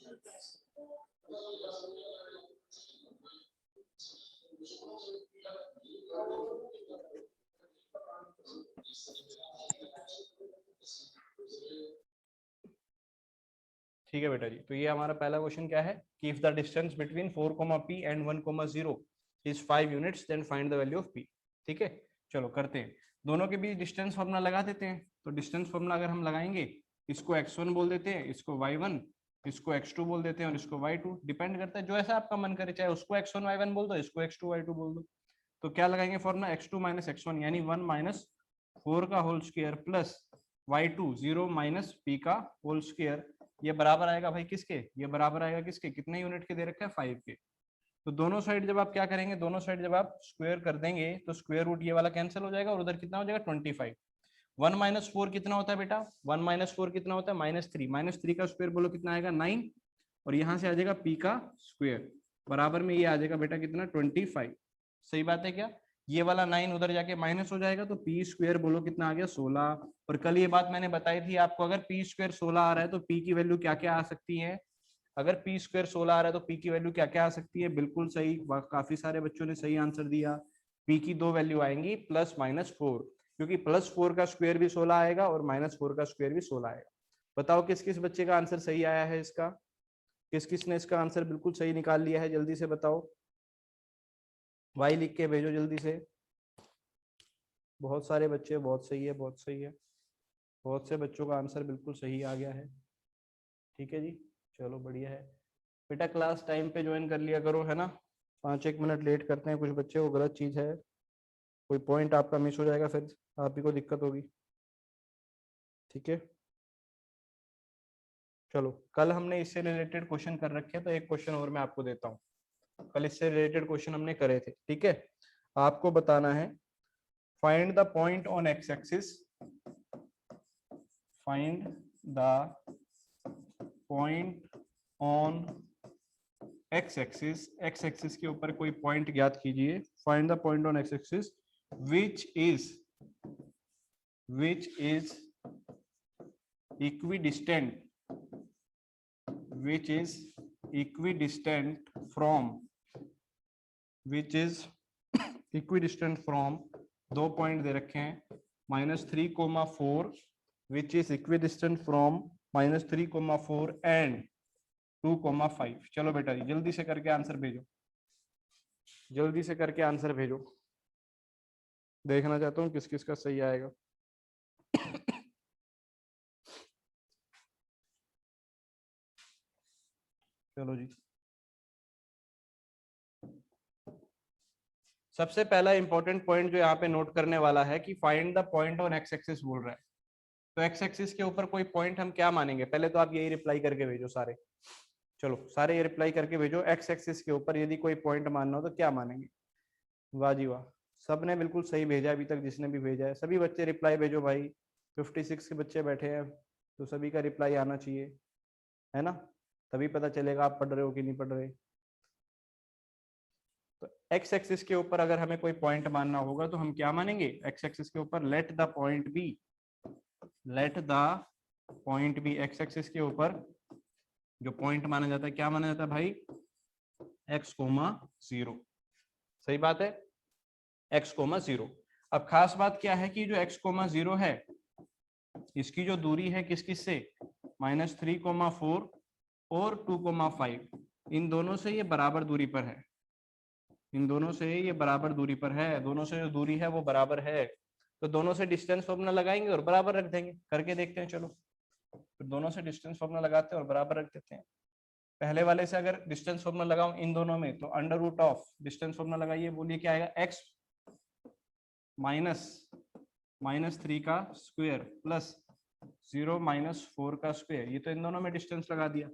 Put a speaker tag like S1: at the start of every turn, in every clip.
S1: ठीक है बेटा जी, तो ये हमारा पहला क्वेश्चन क्या है कि if the distance between 4, P and 1, 0 is 5 units then find the value of P। ठीक है, चलो करते हैं। दोनों के बीच डिस्टेंस फॉर्मूला लगा देते हैं। तो डिस्टेंस फॉर्मूला अगर हम लगाएंगे, इसको x1 बोल देते हैं, इसको y1, इसको x2 बोल देते हैं और इसको y2। डिपेंड करता है जो ऐसा आपका मन करे, चाहे उसको x1 y1 बोल दो, इसको x2 y2 बोल दो। तो क्या लगाएंगे फॉर्मूला, x2 माइनस x1 यानी 1 माइनस 4 का whole square plus y2 0 minus p का होल स्क्वायर। ये बराबर आएगा भाई किसके, ये बराबर आएगा किसके, कितने यूनिट के दे रखा है, 5 के। तो दोनों साइड जब आप क्या करेंगे, दोनों साइड जब आप स्क्वायर कर देंगे तो स्क्वायर रूट ये वाला कैंसिल हो जाएगा और उधर कितना हो जाएगा 25। 1 माइनस 4 कितना होता है बेटा, 1 माइनस 4 कितना होता है, -3। -3 का स्क्वायर बोलो कितना आएगा, 9। और यहाँ से आ जाएगा p का स्क्वायर, बराबर में ये आ जाएगा बेटा कितना, 25। सही बात है क्या, ये वाला 9 उधर जाके माइनस हो जाएगा तो पी स्क्वायर बोलो कितना आ गया, 16। और कल ये बात मैंने बताई थी आपको, अगर पी स्क्वायर 16 आ रहा है तो पी की वैल्यू क्या क्या आ सकती है। अगर पी स्क्वायर 16 आ रहा है तो पी की वैल्यू क्या क्या आ सकती है, बिल्कुल सही, काफी सारे बच्चों ने सही आंसर दिया। पी की दो वैल्यू आएंगी, +-4, क्योंकि +4 का स्क्वायर भी 16 आएगा और -4 का स्क्वायर भी 16 आएगा। बताओ किस किस बच्चे का आंसर सही आया है इसका, किस किस ने इसका आंसर बिल्कुल सही निकाल लिया है, जल्दी से बताओ, वाई लिख के भेजो जल्दी से। बहुत सारे बच्चे, बहुत सही है, बहुत सही है, बहुत से बच्चों का आंसर बिल्कुल सही आ गया है। ठीक है जी, चलो बढ़िया है बेटा। क्लास टाइम पे ज्वाइन कर लिया करो, है ना। 5-1 मिनट लेट करते हैं कुछ बच्चे, वो गलत चीज है, कोई पॉइंट आपका मिस हो जाएगा फिर आप ही को दिक्कत होगी। ठीक है, चलो कल हमने इससे रिलेटेड क्वेश्चन कर रखे हैं, तो एक क्वेश्चन और मैं आपको देता हूँ। कल इससे रिलेटेड क्वेश्चन हमने करे थे, ठीक है। आपको बताना है, find the point on x axis, find the point on x axis, x axis के ऊपर कोई पॉइंट ज्ञात कीजिए। Find the point on x axis which is equidistant, which is equidistant from, which is equidistant from, दो point दे रखे हैं, -3, 4, which is equidistant from -3, 4 and 2, 5। चलो बेटा जी जल्दी से करके आंसर भेजो, जल्दी से करके आंसर भेजो, देखना चाहता हूँ किस किस का सही आएगा। चलो जी, सबसे पहला इंपॉर्टेंट पॉइंट जो यहाँ पे नोट करने वाला है कि find the point on x axis बोल रहा है। तो एक्स एक्सिस के ऊपर कोई पॉइंट हम क्या मानेंगे, पहले तो आप यही रिप्लाई करके भेजो सारे। चलो सारे ये रिप्लाई करके भेजो, एक्स एक्सिस के ऊपर यदि कोई पॉइंट मानना हो तो क्या मानेंगे। वाह जी वाह, सबने बिल्कुल सही भेजा अभी तक, जिसने भी भेजा है। सभी बच्चे रिप्लाई भेजो भाई, 56 के बच्चे बैठे हैं तो सभी का रिप्लाई आना चाहिए, है ना, तभी पता चलेगा आप पढ़ रहे हो कि नहीं पढ़ रहे। तो एक्स एक्सिस के ऊपर अगर हमें कोई पॉइंट मानना होगा तो हम क्या मानेंगे, एक्स एक्सिस के ऊपर let the point B, let the point B, x axis के ऊपर जो पॉइंट माना जाता है क्या माना जाता है भाई, x,0। सही बात है, x,0। अब खास बात क्या है कि जो x,0 है इसकी जो दूरी है किस किस से, -3, 4 और 2, 5, इन दोनों से ये बराबर दूरी पर है, इन दोनों से ये बराबर दूरी पर है, दोनों से जो दूरी है वो बराबर है। तो दोनों से डिस्टेंस फॉर्मूला लगाएंगे और बराबर रख देंगे, करके देखते हैं। चलो फिर दोनों से डिस्टेंस फॉर्मूला लगाते हैं और बराबर रख देते हैं। पहले वाले से अगर डिस्टेंस फॉर्मूला लगाऊं इन दोनों में, तो √ऑफ डिस्टेंस फॉर्मूला लगाइए, बोलिए क्या आएगा, x -3 का स्क्वायर प्लस 0 -4 का स्क्वायर। ये तो इन दोनों में डिस्टेंस लगा दिया।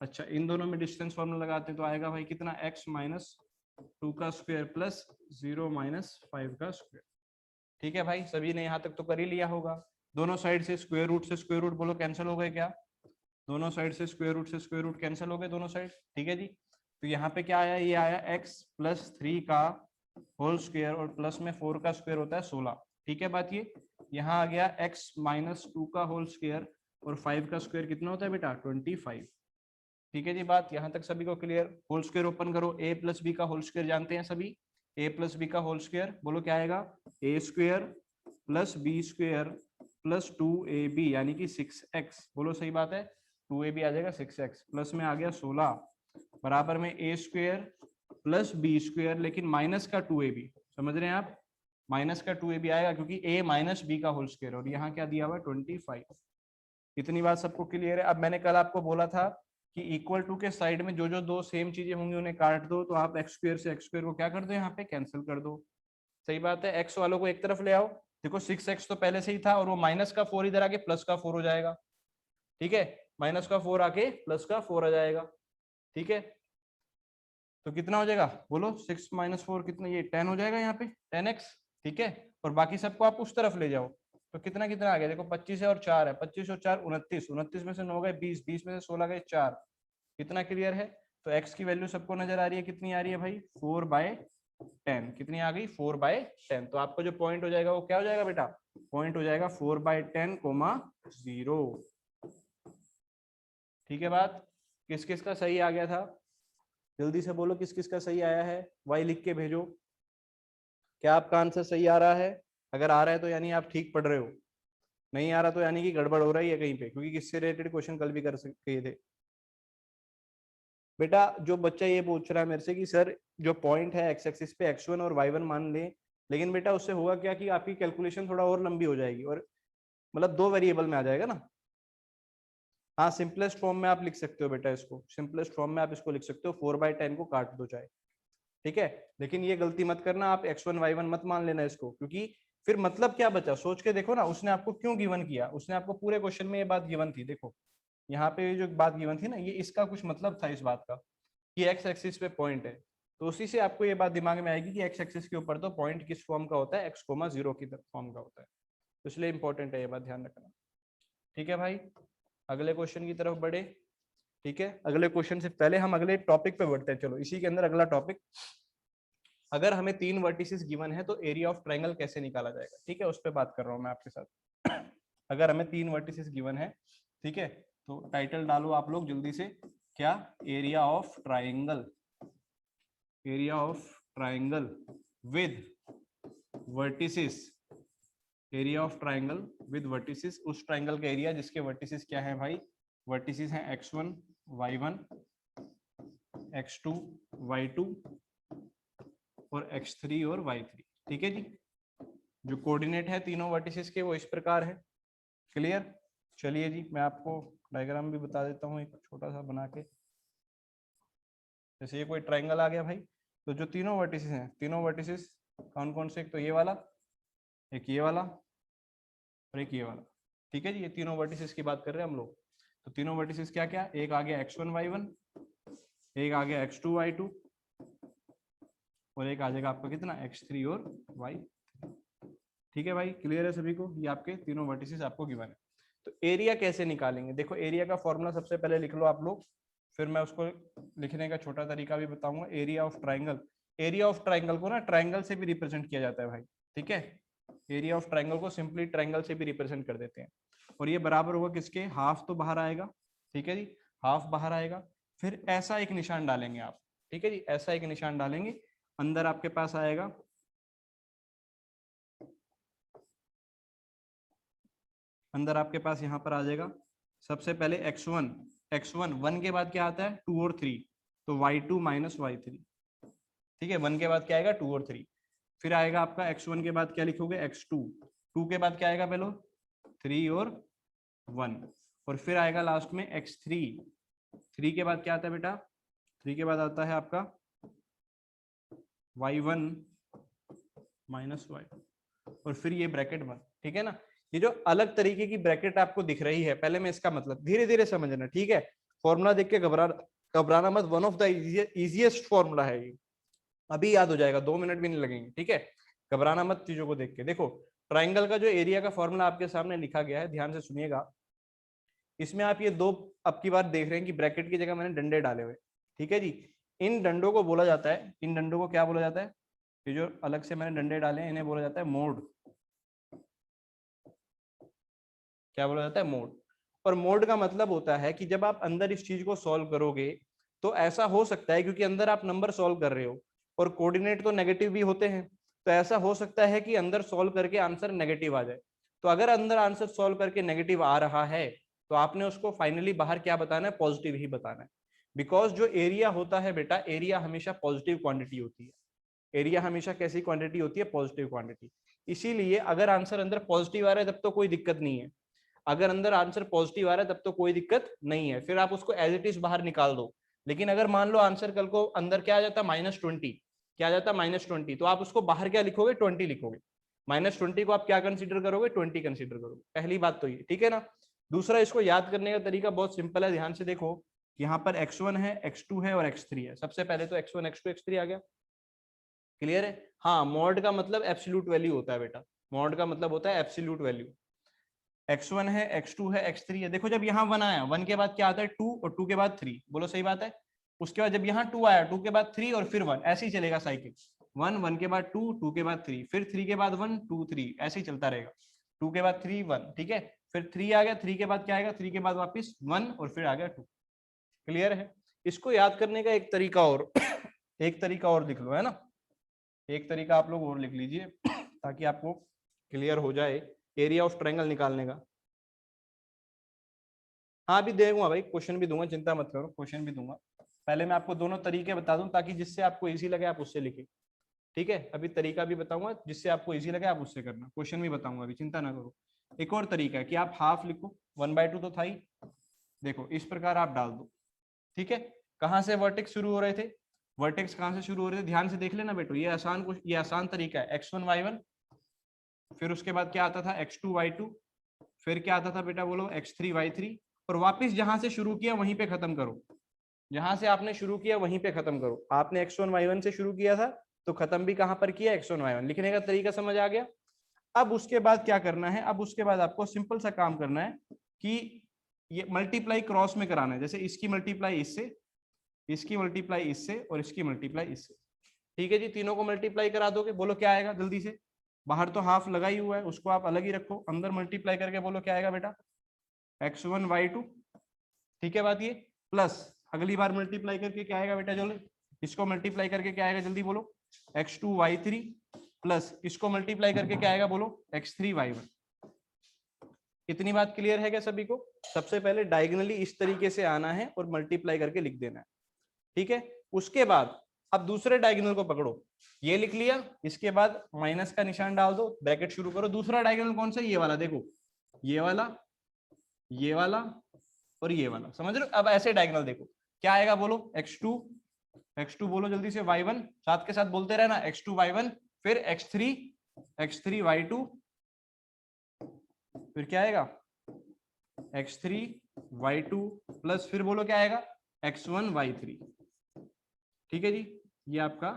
S1: अच्छा इन दोनों में डिस्टेंस फॉर्मूला लगाते हैं तो आएगा भाई कितना, x -2 का स्क्वायर प्लस 0 -5 का स्क्वायर। ठीक है भाई, सभी ने यहाँ तक तो कर ही लिया होगा। दोनों साइड से स्क्वायर रूट बोलो कैंसिल हो गए क्या, दोनों साइड से स्क्वायर रूट कैंसिल हो गए दोनों साइड। ठीक है जी, तो यहाँ पे क्या आया, ये आया x +3 का होल स्क्वायर और प्लस में 4 का स्क्वायर होता है 16। ठीक है बात, ये यहाँ आ गया x -2 का होल स्क्वायर और 5 का स्क्वायर कितना होता है बेटा, 25। ठीक है जी, बात यहाँ तक सभी को क्लियर। होल स्क्वायर ओपन करो, a प्लस बी का होल स्क्वायर जानते हैं सभी, a प्लस बी का होल स्क्वायर बोलो क्या आएगा, a square plus B square plus 2ab यानी कि 6x, बोलो सही बात है, 2ab आ जाएगा 6x, प्लस में आ गया 16 बराबर में a square plus B square, लेकिन माइनस का 2ab, समझ रहे हैं आप, माइनस का 2ab आएगा क्योंकि a माइनस बी का होल स्क्वायर, और यहाँ क्या दिया हुआ 25। इतनी बात सबको क्लियर है। अब मैंने कल आपको बोला था कि इक्वल टू के साइड में जो जो दो सेम चीजें होंगी उन्हें काट दो, तो आप एक्स स्क्वायर से एक्स स्क्वायर को क्या कर दो, यहाँ पे कैंसिल कर दो। सही बात है, एक्स वालों को एक तरफ ले आओ, देखो 6x तो पहले से ही था, और वो माइनस का 4 इधर आके प्लस का 4 हो जाएगा, ठीक है, माइनस का 4 आके प्लस का 4 आ जाएगा, ठीक है, तो कितना हो जाएगा बोलो, 6 माइनस 4 कितना, ये 10 हो जाएगा यहाँ पे 10x, ठीक है, और बाकी सबको आप उस तरफ ले जाओ, तो कितना कितना आ गया देखो, 25 है और 4 है, 25 और 4 29, 29 में से 9 गए 20, 20 में से 16 गए 4, कितना क्लियर है। तो x की वैल्यू सबको नजर आ रही है, कितनी आ रही है भाई 4/10, कितनी आ गई 4/10, तो आपका जो पॉइंट हो जाएगा वो क्या हो जाएगा बेटा, पॉइंट हो जाएगा 4/10, 0। ठीक है बात, किस किस का सही आ गया था, जल्दी से बोलो किस किस का सही आया है, वाई लिख के भेजो, क्या आपका आंसर सही आ रहा है, अगर आ रहा है तो यानी आप ठीक पढ़ रहे हो, नहीं आ रहा तो यानी कि गड़बड़ हो रही है कहीं पे, क्योंकि किससे रिलेटेड क्वेश्चन कल भी कर सकते थे। बेटा जो बच्चा ये पूछ रहा है मेरे से कि सर जो पॉइंट है एक्स एक्सिस पे x1 और y1 मान ले, लेकिन बेटा उससे होगा क्या कि आपकी कैलकुलेशन थोड़ा और लंबी हो जाएगी, और मतलब 2 वेरिएबल में आ जाएगा ना। हाँ सिंपलेस्ट फॉर्म में आप लिख सकते हो बेटा, इसको सिंपलेस्ट फॉर्म में आप इसको लिख सकते हो, 4/10 को काट दो चाहे, ठीक है, लेकिन ये गलती मत करना आप x1 y1 मत मान लेना इसको, क्योंकि फिर मतलब क्या बचा, सोच के देखो ना, उसने आपको क्यों गिवन किया, उसने आपको पूरे क्वेश्चन में ये बात गिवन थी, देखो यहाँ पे जो बात गिवन थी ना, ये इसका कुछ मतलब था इस बात का कि एक्स एक्सिस पे पॉइंट है, तो उसी से आपको ये बात दिमाग में आएगी कि एक्स एक्सिस के ऊपर तो पॉइंट किस फॉर्म का होता है, x,0 की फॉर्म का होता है, तो इसलिए इंपॉर्टेंट है ये बात ध्यान रखना। ठीक है भाई, अगले क्वेश्चन की तरफ बढ़े। ठीक है, अगले क्वेश्चन से पहले हम अगले टॉपिक पे बढ़ते हैं, चलो इसी के अंदर अगला टॉपिक, अगर हमें 3 वर्टिसेस गिवन है तो एरिया ऑफ ट्रायंगल कैसे निकाला जाएगा, ठीक है, उस पर बात कर रहा हूँ मैं आपके साथ। अगर हमें 3 वर्टिसेस गिवन है, ठीक है, तो टाइटल डालो आप लोग जल्दी से, क्या, area of triangle, area of triangle with vertices, area of triangle with vertices, उस ट्रायंगल का एरिया जिसके वर्टिसेस क्या है भाई, वर्टिसेस हैं x1 y1 x2 y2 और x3 और y3, ठीक है जी, जो कोऑर्डिनेट है तीनों वर्टिसेस के वो इस प्रकार है, क्लियर। चलिए जी मैं आपको डायग्राम भी बता देता हूँ एक छोटा सा बना के, जैसे ये कोई ट्रायंगल आ गया भाई, तो जो तीनों वर्टिसेस हैं, तीनों वर्टिसेस कौन कौन से, एक तो ये वाला, एक ये वाला और एक ये वाला, ठीक है जी, ये तीनों वर्टिसेस की बात कर रहे हैं हम लोग, तो तीनों वर्टिसेस क्या क्या, एक आ गया x1 y1, एक आ गया x2 y2 और एक आ जाएगा आपका कितना x3 और y, ठीक है भाई, क्लियर है सभी को, ये आपके तीनों वर्टिसेस आपको गिवन है। तो एरिया कैसे निकालेंगे, देखो एरिया का फॉर्मूला सबसे पहले लिख लो आप लोग, फिर मैं उसको लिखने का छोटा तरीका भी बताऊंगा। Area of triangle, area of triangle को ना ट्राइंगल से भी रिप्रेजेंट किया जाता है भाई, ठीक है, एरिया ऑफ ट्राइंगल को सिंपली ट्राइंगल से भी रिप्रेजेंट कर देते हैं, और ये बराबर होगा किसके, हाफ तो बाहर आएगा, ठीक है जी, हाफ बाहर आएगा, फिर ऐसा एक निशान डालेंगे आप, ठीक है जी, ऐसा एक निशान डालेंगे, अंदर आपके पास आएगा, अंदर आपके पास यहाँ पर आ जाएगा, सबसे पहले x1, x1 1 के बाद क्या आता है 2 और 3, तो y2 माइनस y3, ठीक है, 1 के बाद क्या आएगा 2 और 3, फिर आएगा आपका x1 के बाद क्या लिखोगे x2, 2 के बाद क्या आएगा पहले 3 और 1, और फिर आएगा लास्ट में x3, 3 के बाद क्या आता है बेटा, 3 के बाद आता है आपका y1 माइनस y, और फिर ये ब्रैकेट 1, ठीक है ना, ये जो अलग तरीके की ब्रैकेट आपको दिख रही है, पहले मैं इसका मतलब धीरे धीरे समझना, ठीक है, फॉर्मूला देख के घबराना मत, one of the easiest formula है ये, अभी याद हो जाएगा, 2 मिनट भी नहीं लगेंगे, ठीक है, घबराना मत चीजों को देख के। देखो ट्राइंगल का जो एरिया का फॉर्मूला आपके सामने लिखा गया है, ध्यान से सुनिएगा, इसमें आप ये दो अब की बार देख रहे हैं कि ब्रैकेट की जगह मैंने डंडे डाले हुए, ठीक है जी, इन डंडों को बोला जाता है, इन डंडों को क्या बोला जाता है, ये जो अलग से मैंने डंडे डाले हैं इन्हें बोला जाता है मोड, क्या बोला जाता है मोड, और मोड का मतलब होता है कि जब आप अंदर इस चीज को सॉल्व करोगे तो ऐसा हो सकता है, क्योंकि अंदर आप नंबर सॉल्व कर रहे हो और कोऑर्डिनेट तो नेगेटिव भी होते हैं, तो ऐसा हो सकता है कि अंदर सॉल्व करके आंसर नेगेटिव आ जाए। तो अगर अंदर आंसर सॉल्व करके नेगेटिव आ रहा है तो आपने उसको फाइनली बाहर क्या बताना है, पॉजिटिव ही बताना है। बिकॉज जो एरिया होता है बेटा, एरिया हमेशा पॉजिटिव क्वांटिटी होती है। एरिया हमेशा कैसी क्वांटिटी होती है, पॉजिटिव क्वांटिटी। इसीलिए अगर आंसर अंदर पॉजिटिव आ रहा है तब तो कोई दिक्कत नहीं है, अगर अंदर आंसर पॉजिटिव आ रहा है तब तो कोई दिक्कत नहीं है, फिर आप उसको एज इट इज बाहर निकाल दो। लेकिन अगर मान लो आंसर कल को अंदर क्या आ जाता, -20, क्या आ जाता -20, तो आप उसको बाहर क्या लिखोगे, 20 लिखोगे। -20 को आप क्या कंसीडर करोगे, 20 कंसीडर करोगे। पहली बात तो ये, ठीक है ना। दूसरा, इसको याद करने का तरीका बहुत सिंपल है, ध्यान से देखो। यहाँ पर x1 है, x2 है और x3 है। सबसे पहले तो x1 x2 x3 आ गया, क्लियर है। हाँ, मॉड का मतलब एब्सोल्यूट वैल्यू होता है बेटा, मॉड का मतलब होता है एब्सोल्यूट वैल्यू। x1 है, x2 है, x3 है। देखो जब यहाँ 1 आया, 1 के बाद क्या आता है 2 और 2 के बाद 3, बोलो सही बात है। उसके बाद जब यहाँ 2 आया, 2 के बाद 3 और फिर 1, ऐसे ही चलेगा साइकिल। 1, 1 के बाद 2, 2 के बाद 3, फिर 3 के बाद 1, 2, 3, ऐसे ही चलता रहेगा। 2 के बाद 3, 1, ठीक है। फिर 3 आ गया, 3 के बाद क्या आएगा, 3 के बाद वापिस 1 और फिर आ गया 2। क्लियर है। इसको याद करने का एक तरीका और एक तरीका और लिख लो, है ना। एक तरीका आप लोग और लिख लीजिए ताकि आपको क्लियर हो जाए एरिया ऑफ ट्रायंगल निकालने का। हाँ, अभी दूंगा भाई, क्वेश्चन भी दूंगा, चिंता मत करो, क्वेश्चन भी दूंगा। पहले मैं आपको दोनों तरीके बता दूं ताकि जिससे आपको इजी लगे आप उससे लिखें, ठीक है। अभी तरीका भी बताऊंगा, जिससे आपको इजी लगे आप उससे करना, क्वेश्चन भी बताऊंगा अभी, चिंता ना करो। एक और तरीका है कि आप हाफ लिखो, 1/2 तो था ही। देखो इस प्रकार आप डाल दो, ठीक है। कहाँ से वर्टेक्स शुरू हो रहे थे, वर्टेक्स कहाँ से शुरू हो रहे थे, ध्यान से देख लेना बेटो, ये आसान तरीका है। x1 y1, फिर उसके बाद क्या आता था x2 y2, फिर क्या आता था बेटा बोलो, x3 y3, और वापिस जहां से शुरू किया वहीं पे खत्म करो। जहां से आपने शुरू किया वहीं पे खत्म करो। आपने x1 y1 से शुरू किया था तो खत्म भी कहां पर किया, x1 y1। लिखने का तरीका समझ आ गया। अब उसके बाद क्या करना है, अब उसके बाद आपको सिंपल सा काम करना है कि ये मल्टीप्लाई क्रॉस में कराना है। जैसे इसकी मल्टीप्लाई इससे, इसकी मल्टीप्लाई इससे और इसकी मल्टीप्लाई इससे, ठीक है जी। तीनों को मल्टीप्लाई करा दोगे, बोलो क्या आएगा जल्दी से। बाहर तो हाफ लगा ही हुआ है, उसको आप अलग ही रखो, अंदर मल्टीप्लाई करके बोलो क्या आएगा बेटा, x1 y2, ठीक है बात ये। प्लस अगली बार मल्टीप्लाई करके क्या आएगा बेटा, चलो इसको मल्टीप्लाई करके क्या आएगा जल्दी बोलो, x2 y3, प्लस इसको मल्टीप्लाई करके क्या आएगा बोलो, x3 y1। इतनी बात क्लियर है क्या सभी को। सबसे पहले डायगोनली इस तरीके से आना है और मल्टीप्लाई करके लिख देना है, ठीक है। उसके बाद अब दूसरे डायगोनल को पकड़ो, ये लिख लिया, इसके बाद माइनस का निशान डाल दो, ब्रैकेट शुरू करो। दूसरा डायगोनल कौन सा, ये वाला, देखो ये वाला, ये वाला और ये वाला, समझ रहे हो। अब ऐसे डायगोनल देखो क्या आएगा बोलो, x2, x2 बोलो जल्दी से, y1 साथ के साथ बोलते रहना, x2 y1, फिर x3, x3 y2, फिर क्या आएगा x3 y2, प्लस फिर बोलो क्या आएगा x1 y3, ठीक है जी। ये आपका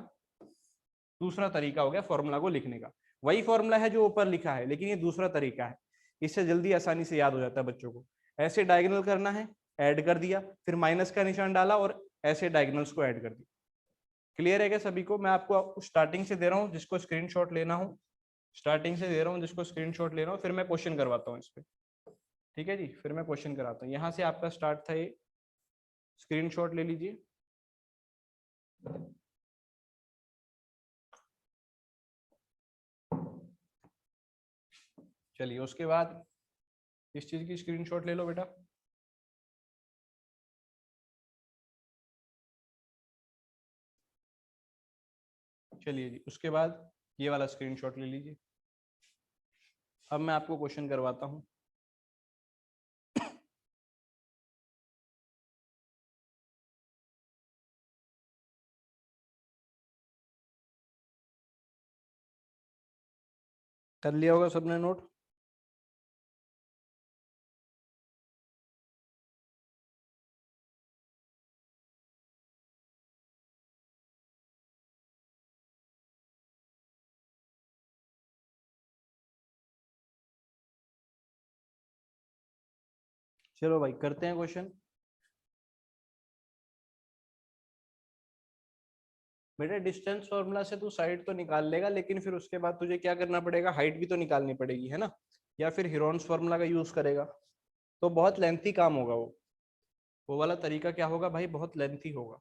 S1: दूसरा तरीका हो गया फॉर्मूला को लिखने का। वही फॉर्मूला है जो ऊपर लिखा है, लेकिन ये दूसरा तरीका है, इससे जल्दी आसानी से याद हो जाता है बच्चों को। ऐसे डायगोनल करना है, ऐड कर दिया, फिर माइनस का निशान डाला और ऐसे डायगोनल्स को ऐड कर दिया। क्लियर है क्या सभी को। मैं आपको स्टार्टिंग से दे रहा हूँ, जिसको स्क्रीनशॉट लेना हो स्टार्टिंग से दे रहा हूँ, जिसको स्क्रीनशॉट लेना हो, फिर मैं क्वेश्चन करवाता हूँ इस पे, ठीक है जी। फिर मैं क्वेश्चन कराता हूँ, यहाँ से आपका स्टार्ट था ये, स्क्रीनशॉट ले लीजिए। चलिए उसके बाद इस चीज की स्क्रीनशॉट ले लो बेटा। चलिए जी, उसके बाद ये वाला स्क्रीनशॉट ले लीजिए। अब मैं आपको क्वेश्चन करवाता हूँ। कर लिया होगा सबने नोट। चलो भाई करते हैं क्वेश्चन। बेटा डिस्टेंस फॉर्मूला से तू साइड तो निकाल लेगा, लेकिन फिर उसके बाद तुझे क्या करना पड़ेगा, हाइट भी तो निकालनी पड़ेगी, है ना। या फिर हिरोन्स फॉर्मूला का यूज करेगा। तो बहुत लेंथी काम होगा वो वाला तरीका क्या होगा भाई, बहुत लेंथी होगा।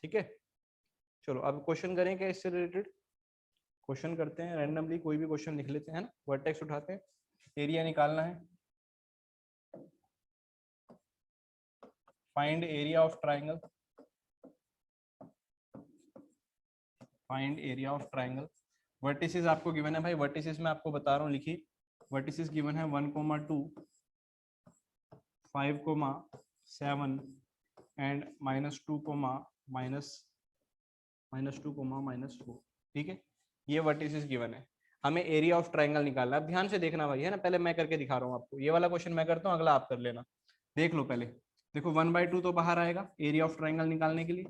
S1: ठीक है, चलो अब क्वेश्चन करें क्या इससे रिलेटेड, क्वेश्चन करते हैं रैंडमली, कोई भी क्वेश्चन लिख लेते हैं ना, वर्टेक्स उठाते हैं, एरिया निकालना है। Find area of triangle, find area of triangle. Vertices आपको गिवन है भाई, वर्टिसेस में आपको बता रहा हूँ, लिखिए वर्टिसेस गिवन है 1,2, 5,7 एंड -2, -2, -4। ठीक है, ये वर्टिसेस गिवन है, हमें एरिया ऑफ ट्राइंगल निकालना है। अब ध्यान से देखना भाई, है ना, पहले मैं करके दिखा रहा हूँ आपको, ये वाला क्वेश्चन मैं करता हूँ, अगला आप कर लेना। देख लो पहले, देखो 1/2 तो बाहर आएगा एरिया ऑफ ट्राइंगल निकालने के लिए।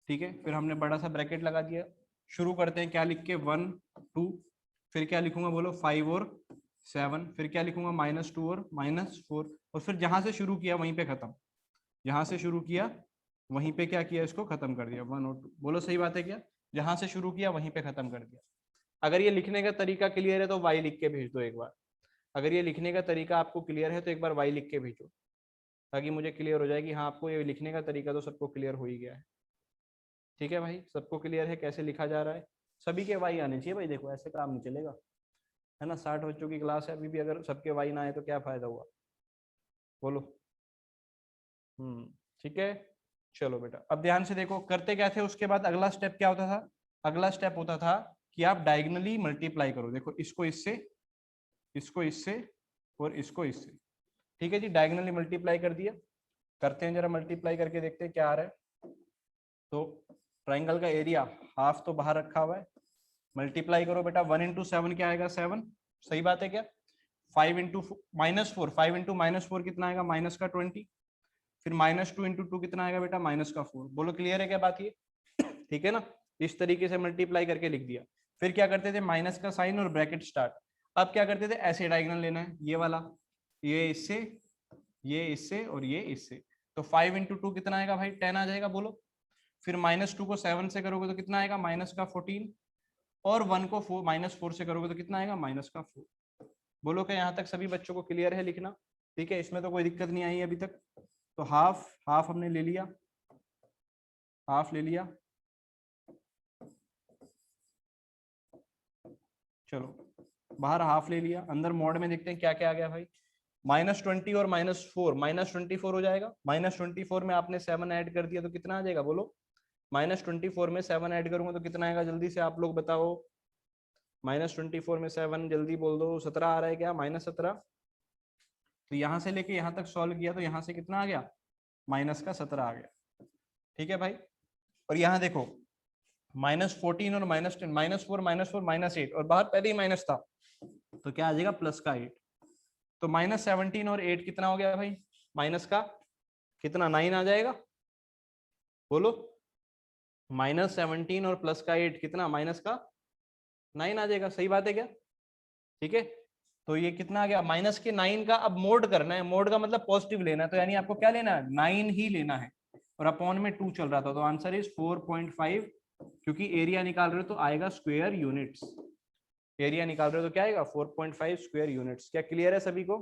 S1: ठीक है, फिर हमने बड़ा सा ब्रैकेट लगा दिया, शुरू करते हैं क्या लिख के, 1 2, फिर क्या लिखूंगा बोलो, 5 और 7, फिर क्या लिखूंगा, -2 और -4, और फिर जहां से शुरू किया वहीं पे खत्म, जहां से शुरू किया वहीं पे क्या किया, इसको खत्म कर दिया, 1 और 2। बोलो सही बात है क्या, जहां से शुरू किया वहीं पे खत्म कर दिया। अगर ये लिखने का तरीका क्लियर है तो वाई लिख के भेज दो एक बार, अगर ये लिखने का तरीका आपको क्लियर है तो एक बार वाई लिख के भेजो, ताकि मुझे क्लियर हो जाए कि हाँ आपको ये लिखने का तरीका तो सबको क्लियर हो ही गया है। ठीक है भाई, सबको क्लियर है कैसे लिखा जा रहा है, सभी के वाई आने चाहिए भाई, देखो ऐसे काम नहीं चलेगा, है ना, 60 बच्चों की क्लास है, अभी भी अगर सबके वाई ना आए तो क्या फायदा हुआ, बोलो। ठीक है, चलो बेटा अब ध्यान से देखो, करते क्या थे, उसके बाद अगला स्टेप क्या होता था, अगला स्टेप होता था कि आप डायगनली मल्टीप्लाई करो, देखो इसको इससे, इसको इससे और इसको इससे। ठीक है जी, डायगनली मल्टीप्लाई कर दिया, करते हैं जरा मल्टीप्लाई करके देखते हैं क्या आ रहा है। तो ट्राइंगल का एरिया हाफ तो बाहर रखा हुआ है, मल्टीप्लाई करो बेटा, 1 × 7 क्या आएगा, 7, सही बात है क्या, 5 × -4, 5 × -4 कितना आएगा, माइनस का 20, फिर -2 × 2 कितना आएगा बेटा, -4। बोलो क्लियर है क्या बात ये, ठीक है ना, इस तरीके से मल्टीप्लाई करके लिख दिया। फिर क्या करते थे, माइनस का साइन और ब्रैकेट स्टार्ट। अब क्या करते थे, ऐसे डायगोनल लेना है, ये वाला, ये इससे, ये इससे और ये इससे, तो 5 × 2 कितना आएगा भाई, 10 आ जाएगा, बोलो। फिर -2 को 7 से करोगे तो कितना आएगा, -14, और 1 को -4 से करोगे तो कितना आएगा, -4। बोलो क्या यहाँ तक सभी बच्चों को क्लियर है लिखना, ठीक है, इसमें तो कोई दिक्कत नहीं आई अभी तक। तो हाफ हाफ हमने ले लिया, हाफ ले लिया, चलो बाहर हाफ ले लिया, अंदर मोड में देखते हैं क्या क्या आ गया भाई, -20 और -4, -24 हो जाएगा, -24 में आपने 7 ऐड कर दिया तो कितना आ जाएगा, बोलो। -24 में 7 ऐड करूंगा तो कितना आएगा, जल्दी से आप लोग बताओ, -24 में 7 जल्दी बोल दो, 17 आ रहा है क्या, -17। तो यहाँ से लेके यहाँ तक सॉल्व किया तो यहाँ से कितना आ गया, -17 आ गया। ठीक है भाई, और यहाँ देखो -14 और -10, -4 -4 -8, और बाहर पहले ही माइनस था तो क्या आ जाएगा, +8। तो -17 और 8 कितना हो गया भाई, माइनस का कितना, 9 आ जाएगा, बोलो। -17 और +8 कितना, माइनस का 9 आ जाएगा, सही बात है क्या, ठीक है। तो ये कितना आ गया, -9 का अब मोड करना है, मोड का मतलब पॉजिटिव लेना है, तो यानी आपको क्या लेना है, 9 ही लेना है, और अपॉन में 2 चल रहा था, तो आंसर इज 4.5, क्योंकि एरिया निकाल रहे हो तो आएगा स्क्वायर यूनिट्स, एरिया निकाल रहे हो तो क्या आएगा, 4.5 स्क्वायर यूनिट्स। क्या क्लियर है सभी को,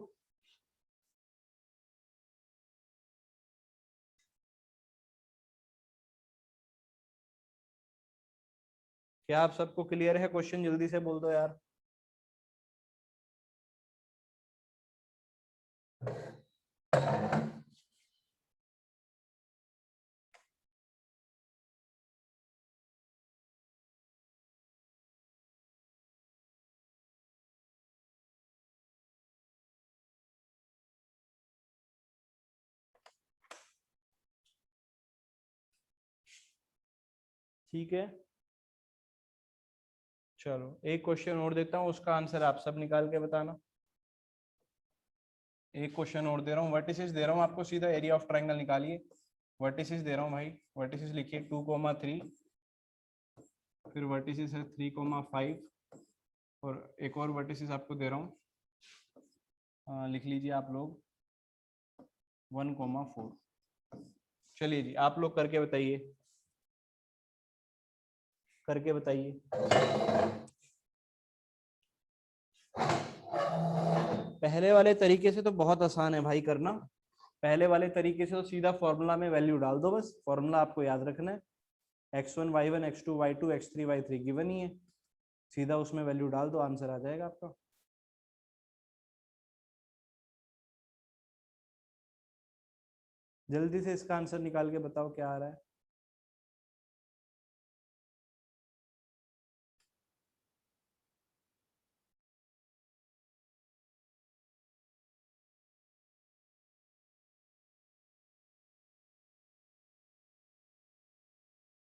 S1: क्या आप सबको क्लियर है क्वेश्चन, जल्दी से बोल दो यार। ठीक है, चलो एक क्वेश्चन और देता हूँ, उसका आंसर आप सब निकाल के बताना। एक क्वेश्चन और दे रहा हूँ, वर्टिसेस दे रहा हूँ आपको, सीधा एरिया ऑफ ट्रायंगल निकालिए। वर्टिसेस दे रहा हूँ भाई, वर्टिसेस लिखिए 2,3, फिर वर्टिसेस है 3,5, और एक और वर्टिसेस आपको दे रहा हूँ, लिख लीजिए आप लोग 1,4। चलिए जी, आप लोग करके बताइए, करके बताइए। पहले वाले तरीके से तो बहुत आसान है भाई करना। पहले वाले तरीके से तो सीधा फॉर्मूला में वैल्यू डाल दो, बस फॉर्मूला आपको याद रखना है, x1 y1 x2 y2 x3 y3 given ही है, सीधा उसमें वैल्यू डाल दो, आंसर आ जाएगा आपका। जल्दी से इसका आंसर निकाल के बताओ क्या आ रहा है।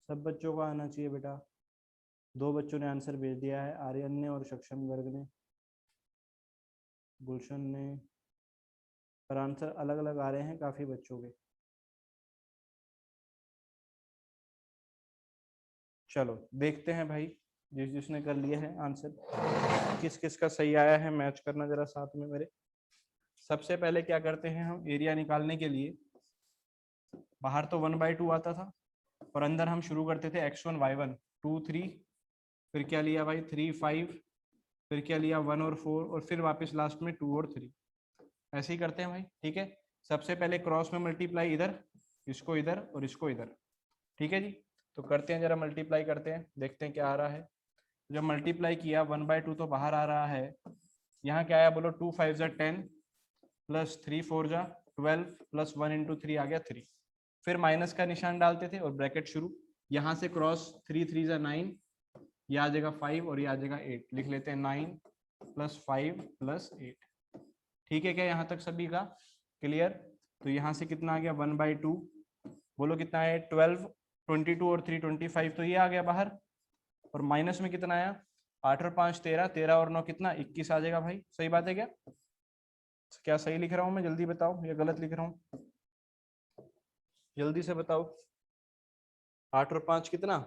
S1: सब बच्चों को आना चाहिए बेटा। 2 बच्चों ने आंसर भेज दिया है, आर्यन ने और सक्षम गर्ग ने, गुलशन ने, पर आंसर अलग अलग आ रहे हैं काफी बच्चों के। चलो देखते हैं भाई, जिसने कर लिया है आंसर, किस किस का सही आया है, मैच करना जरा साथ में मेरे। सबसे पहले क्या करते हैं हम, एरिया निकालने के लिए, बाहर तो 1/2 आता था और अंदर हम शुरू करते थे x1 y1 2 3, फिर क्या लिया भाई 3 5, फिर क्या लिया 1 और 4, और फिर वापस लास्ट में 2 और 3। ऐसे ही करते हैं भाई, ठीक है। सबसे पहले क्रॉस में मल्टीप्लाई, इधर इसको इधर और इसको इधर, ठीक है जी। तो करते हैं जरा, मल्टीप्लाई करते हैं, देखते हैं क्या आ रहा है। जब मल्टीप्लाई किया 1/2 तो बाहर आ रहा है, यहाँ क्या आया बोलो, 2 5 जा 10 प्लस 3 4 जा 12 प्लस 1 इंटू 3 आ गया 3। फिर माइनस का निशान डालते थे और ब्रैकेट शुरू, यहाँ से क्रॉस 3 3 जा 9, ये आ जाएगा 5 और ये आ जाएगा 8, लिख लेते हैं 9 प्लस 5 प्लस 8। ठीक है क्या यहाँ तक सभी का क्लियर। तो यहाँ से कितना आ गया 1/2, बोलो कितना है 12, 22 और 3 25, तो ये आ गया बाहर। और माइनस में कितना आया, 8 और 5 13, 13 और 9 कितना 21 आ जाएगा भाई। सही बात है क्या, क्या सही लिख रहा हूँ मैं, जल्दी बताओ या गलत लिख रहा हूँ, जल्दी से बताओ। 8 और 5 कितना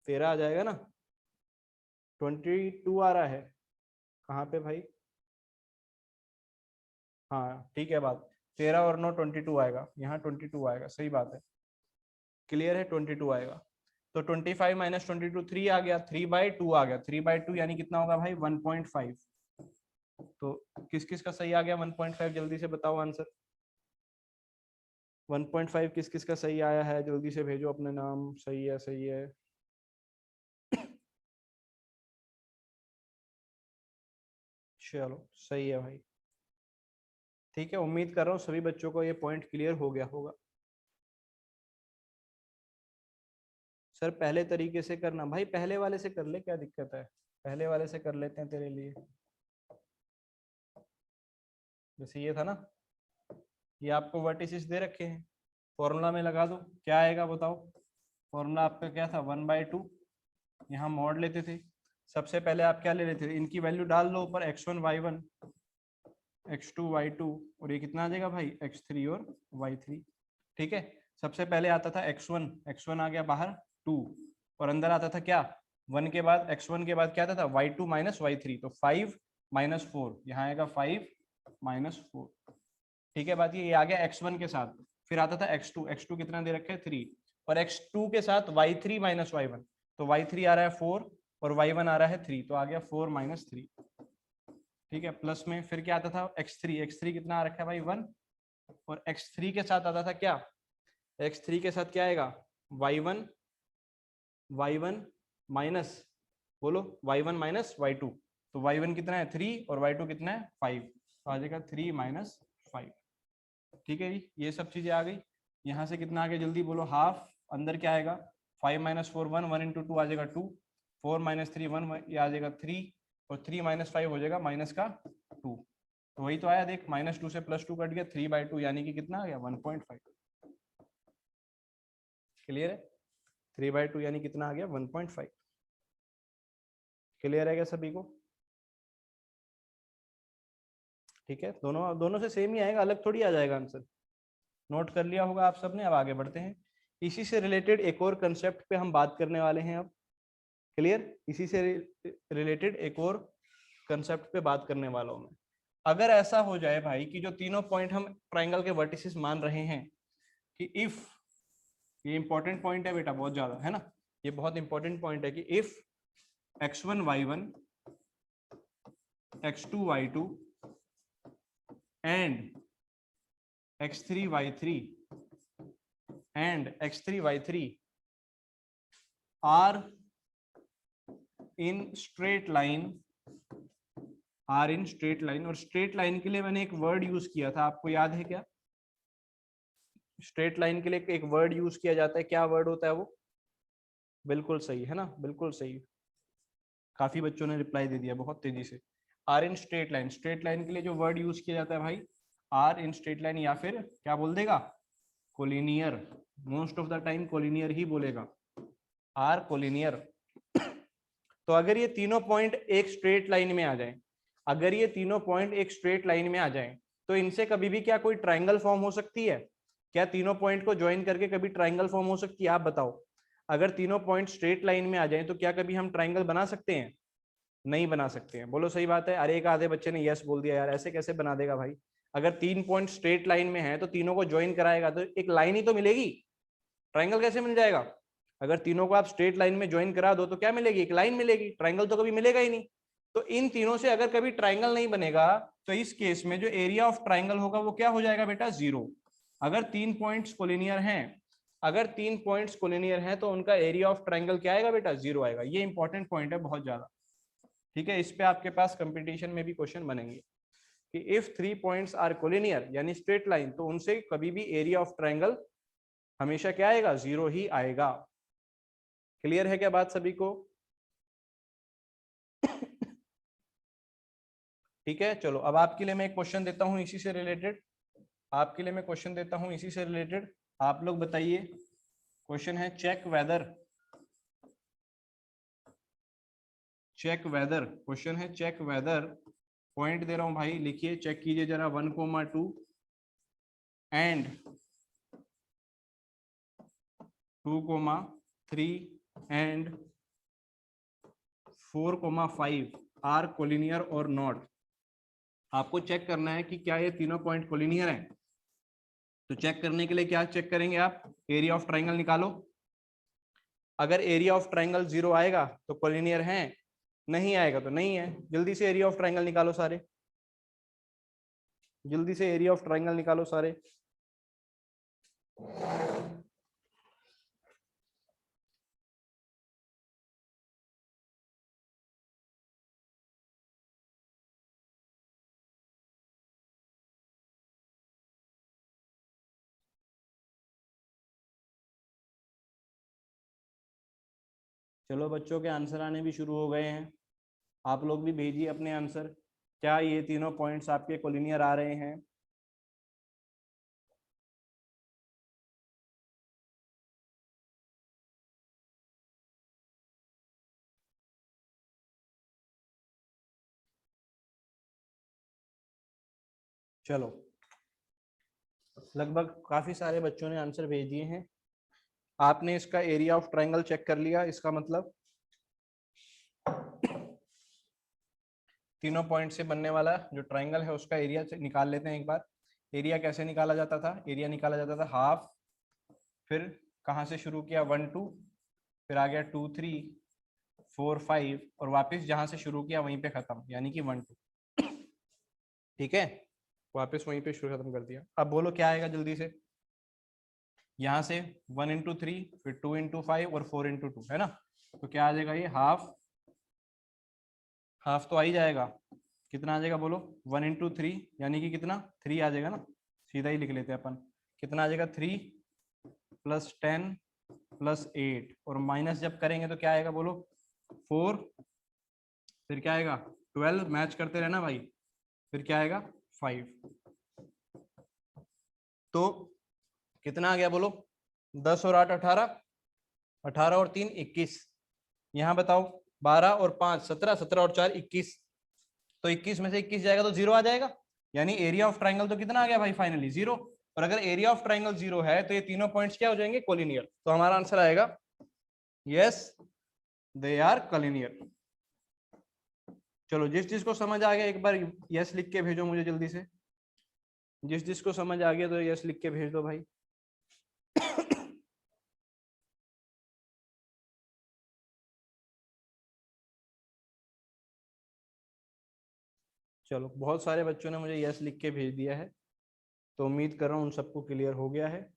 S1: 13 आ जाएगा ना, 22 आ रहा है कहाँ पे भाई, हाँ ठीक है बात, 13 और 9 22 आएगा, यहाँ 22 आएगा, सही बात है, क्लियर है 22 आएगा। तो 25 माइनस 22 3 आ गया, 3/2 आ गया, 3/2 यानी कितना होगा भाई 1.5। तो किस किस का सही आ गया 1.5, जल्दी से बताओ आंसर। 1.5 किस किस का सही आया है, जल्दी से भेजो अपने नाम। सही है सही है, चलो सही है भाई, ठीक है। उम्मीद कर रहा हूँ सभी बच्चों को ये पॉइंट क्लियर हो गया होगा। सर पहले तरीके से करना, भाई पहले वाले से कर ले, क्या दिक्कत है, पहले वाले से कर लेते हैं तेरे लिए। जैसे ये था ना, ये आपको वर्टिसेस दे रखे हैं, फॉर्मूला में लगा दो, क्या आएगा बताओ। फॉर्मूला आपका क्या था 1/2, यहाँ मॉड लेते थे। सबसे पहले आप क्या ले लेते थे, इनकी वैल्यू डाल लो ऊपर, x1 y1 x2 y2, और ये कितना आ जाएगा भाई x3 और y3, ठीक है। सबसे पहले आता था x1, x1 आ गया बाहर 2, और अंदर आता था क्या 1 के बाद, x1 के बाद क्या आता था y2 माइनस y3, तो 5 माइनस 4, यहाँ आएगा 5 माइनस 4, ठीक है बात। ये आ गया x1 के साथ। फिर आता था x2, x2 कितना दे रखे 3, और x2 के साथ y3 माइनस y1, तो y3 आ रहा है 4 और y1 आ रहा है 3, तो आ गया 4 माइनस 3, ठीक है। प्लस में फिर क्या आता था x3, x3 कितना आ रखा है भाई 1, और x3 के साथ आता था क्या, x3 के साथ क्या आएगा y1, y1 माइनस, बोलो y1 माइनस y2, तो y1 कितना है 3 और y2 कितना है 5, तो आ जाएगा 3 माइनस 5, ठीक है जी। ये सब चीजें आ गई। यहाँ से कितना आ गया जल्दी बोलो, हाफ, अंदर क्या आएगा 5 माइनस 4 1, 1 इंटू 2 आ जाएगा 2, 4 माइनस 3 1, ये आ जाएगा 3, और 3 माइनस 5 हो जाएगा माइनस का 2, तो वही तो आया देख, -2 से +2 कट गया, 3/2 यानी कि कितना आ गया 1.5, क्लियर है। 3/2 यानी कितना आ गया 1.5, क्लियर है क्या सभी को, ठीक है। दोनों दोनों से सेम ही आएगा, अलग थोड़ी आ जाएगा आंसर। नोट कर लिया होगा आप सबने, अब आगे बढ़ते हैं। इसी से रिलेटेड एक और कंसेप्ट पे हम बात करने वाले हैं अब, क्लियर। इसी से रिलेटेड एक और कंसेप्ट पे बात करने वाला हूं मैं। अगर ऐसा हो जाए भाई कि जो तीनों पॉइंट हम ट्राइंगल के वर्टिसेस मान रहे हैं, कि इफ, ये इंपॉर्टेंट पॉइंट है बेटा बहुत ज्यादा, है ना, ये बहुत इंपॉर्टेंट पॉइंट है कि if x1 y1 x2 y2 and x3y3 and x3y3 are in straight line, are in straight line. और स्ट्रेट लाइन के लिए मैंने एक वर्ड यूज किया था, आपको याद है क्या? स्ट्रेट लाइन के लिए एक वर्ड यूज किया जाता है, क्या वर्ड होता है वो? बिल्कुल सही है ना, बिल्कुल सही। काफी बच्चों ने रिप्लाई दे दिया बहुत तेजी से। Are in straight line, straight line के लिए जो वर्ड यूज किया जाता है भाई, आर इन स्ट्रेट लाइन, या फिर क्या बोल देगा? Collinear. Most of the time collinear ही बोलेगा, आर कोलिनियर। तो अगर ये तीनों पॉइंट एक स्ट्रेट लाइन में आ जाए, अगर ये तीनों पॉइंट एक स्ट्रेट लाइन में आ जाए, तो इनसे कभी भी क्या कोई ट्राइंगल फॉर्म हो सकती है? क्या तीनों पॉइंट को ज्वाइन करके कभी ट्राइंगल फॉर्म हो सकती है? आप बताओ। अगर तीनों पॉइंट स्ट्रेट लाइन में आ जाए तो क्या कभी हम ट्राइंगल बना सकते हैं? नहीं बना सकते हैं। बोलो सही बात है। अरे एक आधे बच्चे ने यस बोल दिया, यार ऐसे कैसे बना देगा भाई? अगर 3 पॉइंट स्ट्रेट लाइन में है तो तीनों को ज्वाइन कराएगा तो एक लाइन ही तो मिलेगी, ट्राइंगल कैसे मिल जाएगा? अगर तीनों को आप स्ट्रेट लाइन में ज्वाइन करा दो तो क्या मिलेगी? एक लाइन मिलेगी, ट्राइंगल तो कभी मिलेगा ही नहीं। तो इन तीनों से अगर कभी ट्राइंगल नहीं बनेगा तो इस केस में जो एरिया ऑफ ट्राइंगल होगा वो क्या हो जाएगा बेटा? 0। अगर 3 पॉइंट्स कोलिनियर हैं, अगर 3 पॉइंट्स कोलिनियर हैं तो उनका एरिया ऑफ ट्राइंगल क्या आएगा बेटा? 0 आएगा। ये इंपॉर्टेंट पॉइंट है बहुत ज्यादा, ठीक है। इस पे आपके पास कंपटीशन में भी क्वेश्चन बनेंगे कि इफ 3 पॉइंट्स आर कोलिनियर यानी स्ट्रेट लाइन, तो उनसे कभी भी एरिया ऑफ ट्राइंगल हमेशा क्या आएगा? 0 ही आएगा। क्लियर है क्या बात सभी को? ठीक है, चलो अब आपके लिए मैं एक क्वेश्चन देता हूं इसी से रिलेटेड, आपके लिए मैं क्वेश्चन देता हूं इसी से रिलेटेड। आप लोग बताइए, क्वेश्चन है check whether, check whether, question है चेक वेदर। पॉइंट दे रहा हूं भाई, लिखिए, चेक कीजिए जरा। 1,2 एंड 2,3 एंड 4,5 आर कोलिनियर और नॉट। आपको चेक करना है कि क्या ये तीनों पॉइंट कोलिनियर हैं। तो चेक करने के लिए क्या चेक करेंगे आप? एरिया ऑफ ट्राइंगल निकालो। अगर एरिया ऑफ ट्राइंगल 0 आएगा तो कोलिनियर है, नहीं आएगा तो नहीं है। जल्दी से एरिया ऑफ ट्राइंगल निकालो सारे, जल्दी से एरिया ऑफ ट्राइंगल निकालो सारे। चलो बच्चों के आंसर आने भी शुरू हो गए हैं, आप लोग भी भेजिए अपने आंसर। क्या ये तीनों पॉइंट्स आपके कोलिनियर आ रहे हैं? चलो, लगभग काफी सारे बच्चों ने आंसर भेज दिए हैं। आपने इसका एरिया ऑफ ट्राइंगल चेक कर लिया, इसका मतलब तीनों पॉइंट से बनने वाला जो ट्राइंगल है उसका एरिया निकाल लेते हैं एक बार। एरिया कैसे निकाला जाता था? एरिया निकाला जाता था हाफ, फिर कहाँ से शुरू किया? 1 2, फिर आ गया 2 3 4 5, और वापस जहां से शुरू किया वहीं पे खत्म, यानी कि 1 2। ठीक है, वापस वहीं पे शुरू खत्म कर दिया। अब बोलो क्या आएगा जल्दी से? यहाँ से 1 इंटू 3, फिर 2 इंटू 5 और 4 इंटू 2, है ना? तो क्या आ जाएगा? ये हाफ, हाफ तो आ ही जाएगा। कितना आ जाएगा बोलो? 1 इंटू 3 यानी कि कितना? 3 आ जाएगा ना, सीधा ही लिख लेते हैं अपन। कितना आ जाएगा? 3 प्लस 10 प्लस 8, और माइनस जब करेंगे तो क्या आएगा बोलो? 4, फिर क्या आएगा? 12, मैच करते रहना भाई, फिर क्या आएगा? 5। तो कितना आ गया बोलो? 10 और 8 18, 18 और 3 21। यहाँ बताओ, 12 और 5 17, 17 और 4 21। तो 21 में से 21 जाएगा तो 0 आ जाएगा, यानी एरिया ऑफ ट्राइंगल तो कितना आ गया भाई? फाइनली 0। और अगर एरिया ऑफ ट्राइंगल 0 है तो ये तीनों पॉइंट्स क्या हो जाएंगे? कोलिनियर। तो हमारा आंसर आएगा यस, दे आर कोलिनियर। चलो, जिस जिसको समझ आ गया एक बार यस लिख के भेजो मुझे जल्दी से। जिस जिसको समझ आ गया तो यस लिख के भेज दो भाई। चलो, बहुत सारे बच्चों ने मुझे यस लिख के भेज दिया है, तो उम्मीद कर रहा हूँ उन सबको क्लियर हो गया है।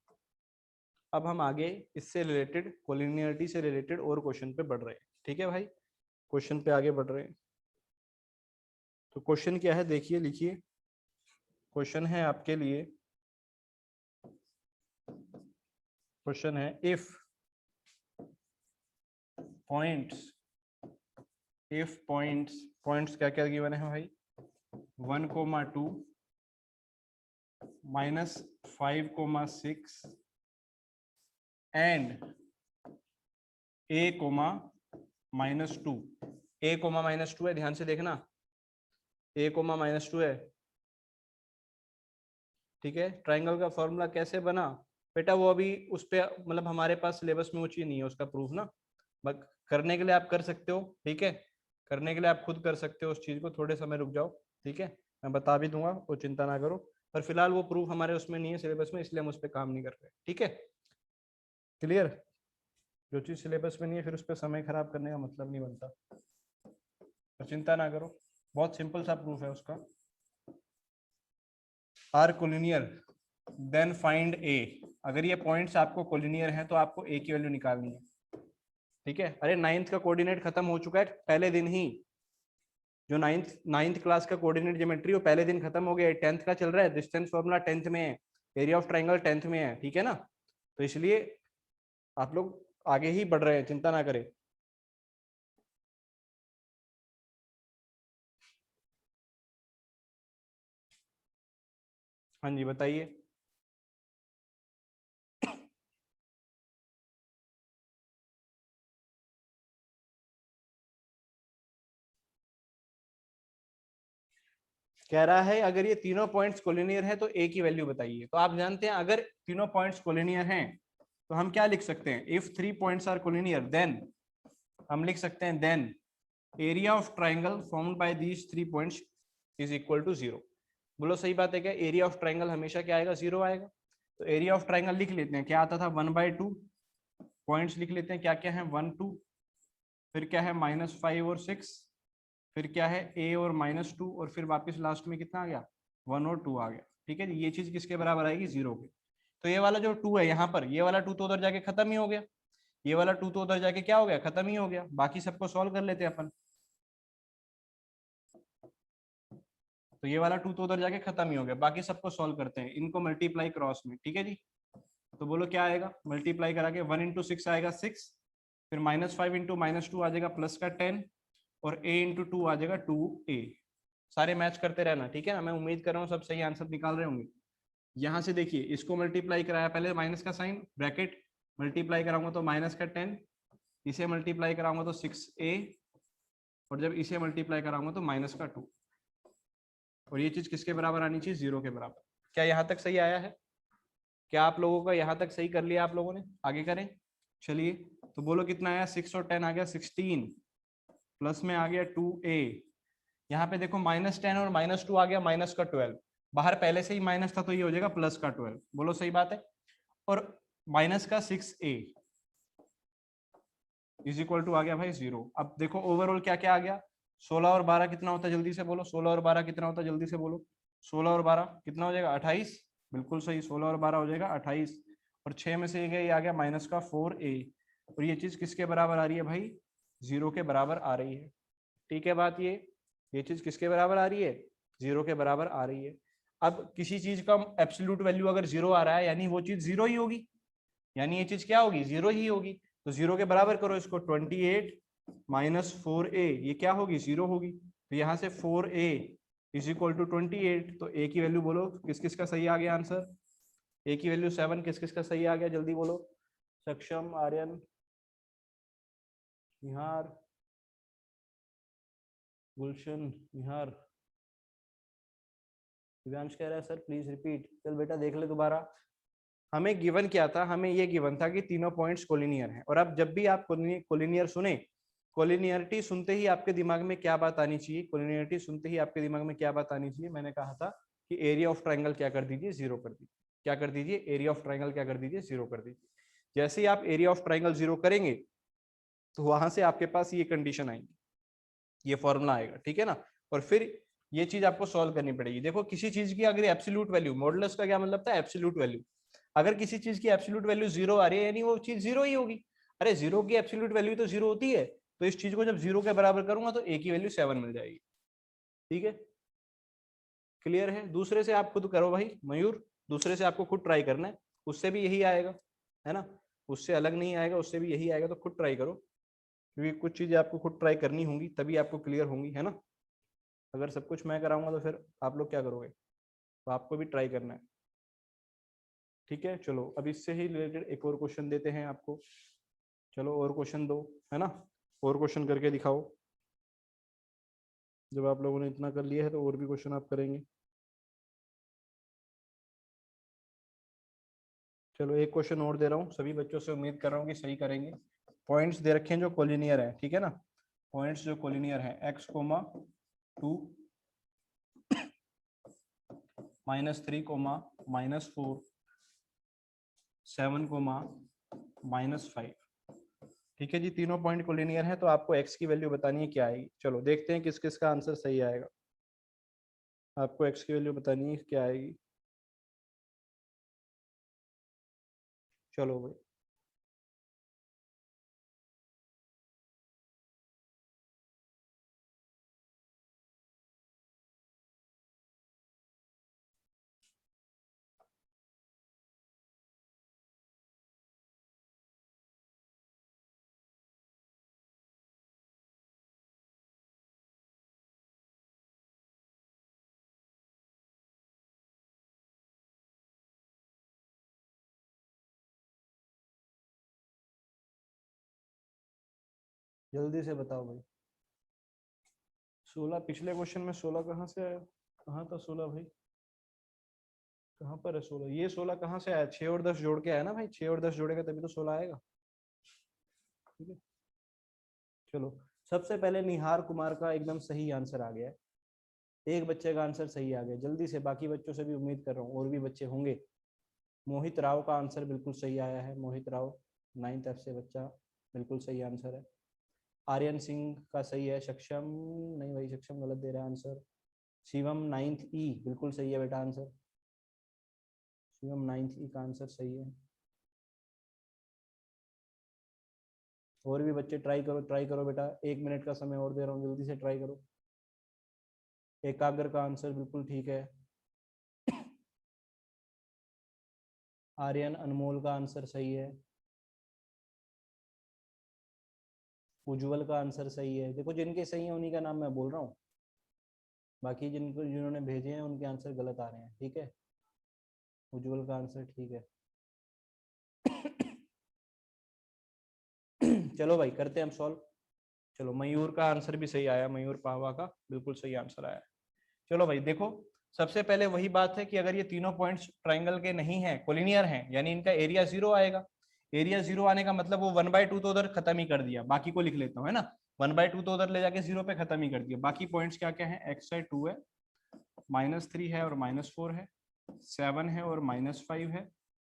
S1: अब हम आगे इससे रिलेटेड, कोलिनियरिटी से रिलेटेड और क्वेश्चन पे बढ़ रहे हैं। ठीक है भाई, क्वेश्चन पे आगे बढ़ रहे हैं। तो क्वेश्चन क्या है देखिए, लिखिए। क्वेश्चन है आपके लिए, क्वेश्चन है इफ पॉइंट्स, पॉइंट्स क्या क्या गिवन है भाई, 1,2 -5,6 एंड a, -2। a, -2 है, ध्यान से देखना, a, -2 है। ठीक है, ट्राइंगल का फॉर्मूला कैसे बना बेटा, वो अभी उस पे मतलब हमारे पास सिलेबस में वो चीज नहीं है उसका प्रूफ ना, बट करने के लिए आप कर सकते हो। ठीक है, करने के लिए आप खुद कर सकते हो उस चीज को, थोड़े समय रुक जाओ। ठीक है, मैं बता भी दूंगा, वो चिंता ना करो, पर फिलहाल वो प्रूफ हमारे उसमें नहीं है सिलेबस में, इसलिए हम उस पर काम नहीं कर रहे। ठीक है, क्लियर। जो चीज सिलेबस में नहीं है फिर उस पर समय खराब करने का मतलब नहीं बनता, तो चिंता ना करो, बहुत सिंपल सा प्रूफ है उसका। आर कोलिनियर देन फाइंड ए। अगर ये पॉइंट्स आपको कोलिनियर हैं तो आपको ए की वैल्यू निकालनी है। ठीक है, अरे नाइन्थ का कोऑर्डिनेट खत्म हो चुका है पहले दिन ही, जो नाइन्थ क्लास का कोऑर्डिनेट ज्योमेट्री वो पहले दिन खत्म हो गया है, 10th का चल रहा है, डिस्टेंस फॉर्मूला 10th में है, एरिया ऑफ ट्राइंगल 10th में है। ठीक है ना, तो इसलिए आप लोग आगे ही बढ़ रहे हैं, चिंता ना करें। हाँ जी बताइए। कह रहा है अगर ये तीनों पॉइंट्स कोलिनियर है तो ए की वैल्यू बताइए। तो आप जानते हैं अगर तीनों पॉइंट्स कोलिनियर हैं तो हम क्या लिख सकते हैं, if 3 points are collinear then हम लिख सकते हैं then area of triangle formed by these 3 points is equal to 0। बोलो सही बात है क्या, एरिया ऑफ ट्राइंगल हमेशा क्या आएगा, 0 आएगा। तो एरिया ऑफ ट्राइंगल लिख लेते हैं, क्या आता था 1/2, पॉइंट्स लिख लेते हैं क्या क्या है 1 2, फिर क्या है -5 और 6, फिर क्या है a और -2, और फिर वापस लास्ट में कितना आ गया 1 और 2 आ गया। ठीक है जी, ये चीज किसके बराबर आएगी 0 के। तो ये वाला जो 2 है यहाँ पर, ये वाला 2 तो उधर जाके खत्म ही हो गया, ये वाला 2 तो उधर जाके क्या हो गया, खत्म ही हो गया। बाकी सबको सॉल्व कर लेते हैं अपन, तो ये वाला 2 तो उधर जाके खत्म ही हो गया, बाकी सबको सॉल्व करते हैं, इनको मल्टीप्लाई क्रॉस में। ठीक है जी, तो बोलो क्या आएगा, मल्टीप्लाई करा के 1 × 6 आएगा 6, फिर -5 × -2 आ जाएगा +10, और a × 2 आ जाएगा 2a। सारे मैच करते रहना। ठीक है ना, मैं उम्मीद कर रहा हूँ सब सही आंसर निकाल रहे होंगे। यहाँ से देखिए, इसको मल्टीप्लाई कराया, पहले माइनस का साइन ब्रैकेट, मल्टीप्लाई कराऊंगा तो -10, इसे मल्टीप्लाई कराऊंगा तो 6a, और जब इसे मल्टीप्लाई कराऊंगा तो -2, और ये चीज किसके बराबर आनी चाहिए, 0 के बराबर। क्या यहाँ तक सही आया है, क्या आप लोगों का यहाँ तक सही कर लिया आप लोगों ने, आगे करें। चलिए, तो बोलो कितना आया, 6 और 10 आ गया 16, प्लस में आ गया 2a, यहाँ पे देखो -10 और -2 आ गया -12, बाहर पहले से ही माइनस था तो ये हो जाएगा +12। बोलो सही बात है, और -6a इज इक्वल टू आ गया भाई 0। अब देखो ओवरऑल क्या क्या आ गया, 16 और 12 कितना होता है जल्दी से बोलो, 16 और 12 कितना होता है जल्दी से बोलो, 16 और 12 कितना हो जाएगा 28, बिल्कुल सही, 16 और 12 हो जाएगा 28, और 6 में से ये आ गया -4a, और ये चीज किसके बराबर आ रही है भाई, 0 के बराबर आ रही है। ठीक है बात, ये चीज किसके बराबर आ रही है, 0 के बराबर आ रही है। अब किसी चीज का एब्सोल्यूट वैल्यू अगर 0 आ रहा है यानी वो चीज 0 ही होगी, यानी ये चीज क्या होगी, 0 ही होगी। तो 0 के बराबर करो इसको, 28 -4a, ये क्या होगी 0 होगी। तो यहाँ से 4a इज इक्वल टू 28, तो a की वैल्यू बोलो किस किस का सही आ गया आंसर, a की वैल्यू 7, किस किस का सही आ गया जल्दी बोलो, सक्षम, आर्यन, निहार, गुलशन, निहार, दिव्यांश कह रहा है सर प्लीज रिपीट। चल बेटा देख ले दोबारा, हमें गिवन क्या था, हमें ये गिवन था कि तीनों पॉइंट्स कोलिनियर हैं। और अब जब भी आप कोलिनियर सुने, कोलिनियरिटी सुनते ही आपके दिमाग में क्या बात आनी चाहिए, कोलिनियरिटी सुनते ही आपके दिमाग में क्या बात आनी चाहिए, मैंने कहा था कि एरिया ऑफ ट्राइंगल क्या कर दीजिए, 0 कर दीजिए। क्या कर दीजिए, एरिया ऑफ ट्राइंगल क्या कर दीजिए, 0 कर दीजिए। जैसे ही आप एरिया ऑफ ट्राइंगल 0 करेंगे तो वहां से आपके पास ये कंडीशन आएगी, ये फॉर्मूला आएगा। ठीक है ना, और फिर ये चीज आपको सॉल्व करनी पड़ेगी। देखो किसी चीज की अगर एब्सोल्यूट वैल्यू, मॉडुलस का क्या मतलब था, एब्सोल्यूट वैल्यू, अगर किसी चीज की एब्सोल्यूट वैल्यू जीरो आ रही है यानी वो चीज जीरो ही होगी। अरे जीरो की एब्सोल्यूट वैल्यू तो जीरो होती है, तो इस चीज को जब जीरो के बराबर करूंगा तो ए की वैल्यू 7 मिल जाएगी। ठीक है, क्लियर है। दूसरे से आप खुद करो भाई मयूर, दूसरे से आपको खुद ट्राई करना है, उससे भी यही आएगा, है ना, उससे अलग नहीं आएगा, उससे भी यही आएगा, तो खुद ट्राई करो, क्योंकि कुछ चीजें आपको खुद ट्राई करनी होंगी तभी आपको क्लियर होंगी, है ना। अगर सब कुछ मैं कराऊंगा तो फिर आप लोग क्या करोगे, तो आपको भी ट्राई करना है। ठीक है, चलो अब इससे ही रिलेटेड एक और क्वेश्चन देते हैं आपको। चलो और क्वेश्चन दो, है ना, और क्वेश्चन करके दिखाओ। जब आप लोगों ने इतना कर लिया है तो और भी क्वेश्चन आप करेंगे। चलो एक क्वेश्चन और दे रहा हूँ, सभी बच्चों से उम्मीद कर रहा हूँ कि सही करेंगे। पॉइंट्स दे रखे हैं जो कोलिनियर है, ठीक है ना, पॉइंट्स जो कोलिनियर है, x कोमा 2 -3 कोमा -4 7 कोमा -5। ठीक है जी, तीनों पॉइंट कोलिनियर है, तो आपको x की वैल्यू बतानी है क्या आएगी। चलो देखते हैं किस किस का आंसर सही आएगा। आपको x की वैल्यू बतानी है क्या आएगी। चलो भाई, जल्दी से बताओ भाई। 16 पिछले क्वेश्चन में 16 कहाँ से आया, कहाँ था 16 भाई, कहाँ पर है 16, ये 16 कहाँ से आया, 6 और 10 जोड़ के आया ना भाई, 6 और 10 जोड़ेगा तभी तो 16 आएगा। ठीक है, चलो सबसे पहले निहार कुमार का एकदम सही आंसर आ गया है, एक बच्चे का आंसर सही आ गया, जल्दी से बाकी बच्चों से भी उम्मीद कर रहा हूँ और भी बच्चे होंगे। मोहित राव का आंसर बिल्कुल सही आया है, मोहित राव 9th F से बच्चा, बिल्कुल सही आंसर है। आर्यन सिंह का सही है, सक्षम नहीं भाई, सक्षम गलत दे रहा है आंसर। शिवम 9th E बिल्कुल सही है बेटा आंसर, शिवम 9th E का आंसर सही है। और भी बच्चे ट्राई करो बेटा, 1 मिनट का समय और दे रहा हूँ, जल्दी से ट्राई करो। एकाग्र का आंसर बिल्कुल ठीक है। आर्यन अनमोल का आंसर सही है। उज्जवल का आंसर सही है। देखो जिनके सही है उन्हीं का नाम मैं बोल रहा हूँ, बाकी जिनको जिन्होंने भेजे हैं उनके आंसर गलत आ रहे हैं। ठीक है, उज्जवल का आंसर ठीक है। चलो भाई करते हैं हम सॉल्व। चलो मयूर का आंसर भी सही आया, मयूर पावा का बिल्कुल सही आंसर आया। चलो भाई देखो, सबसे पहले वही बात है कि अगर ये तीनों पॉइंट्स ट्राइंगल के नहीं है, कोलिनियर हैं, यानी इनका एरिया जीरो आएगा। एरिया जीरो आने का मतलब वो 1/2 तो उधर खत्म ही कर दिया, बाकी को लिख लेता हूँ, है ना, 1/2 तो उधर ले जाके जीरो पे खत्म ही कर दिया। बाकी पॉइंट्स क्या क्या है, एक्स है 2 है, -3 है और -4 है, 7 है और -5 है,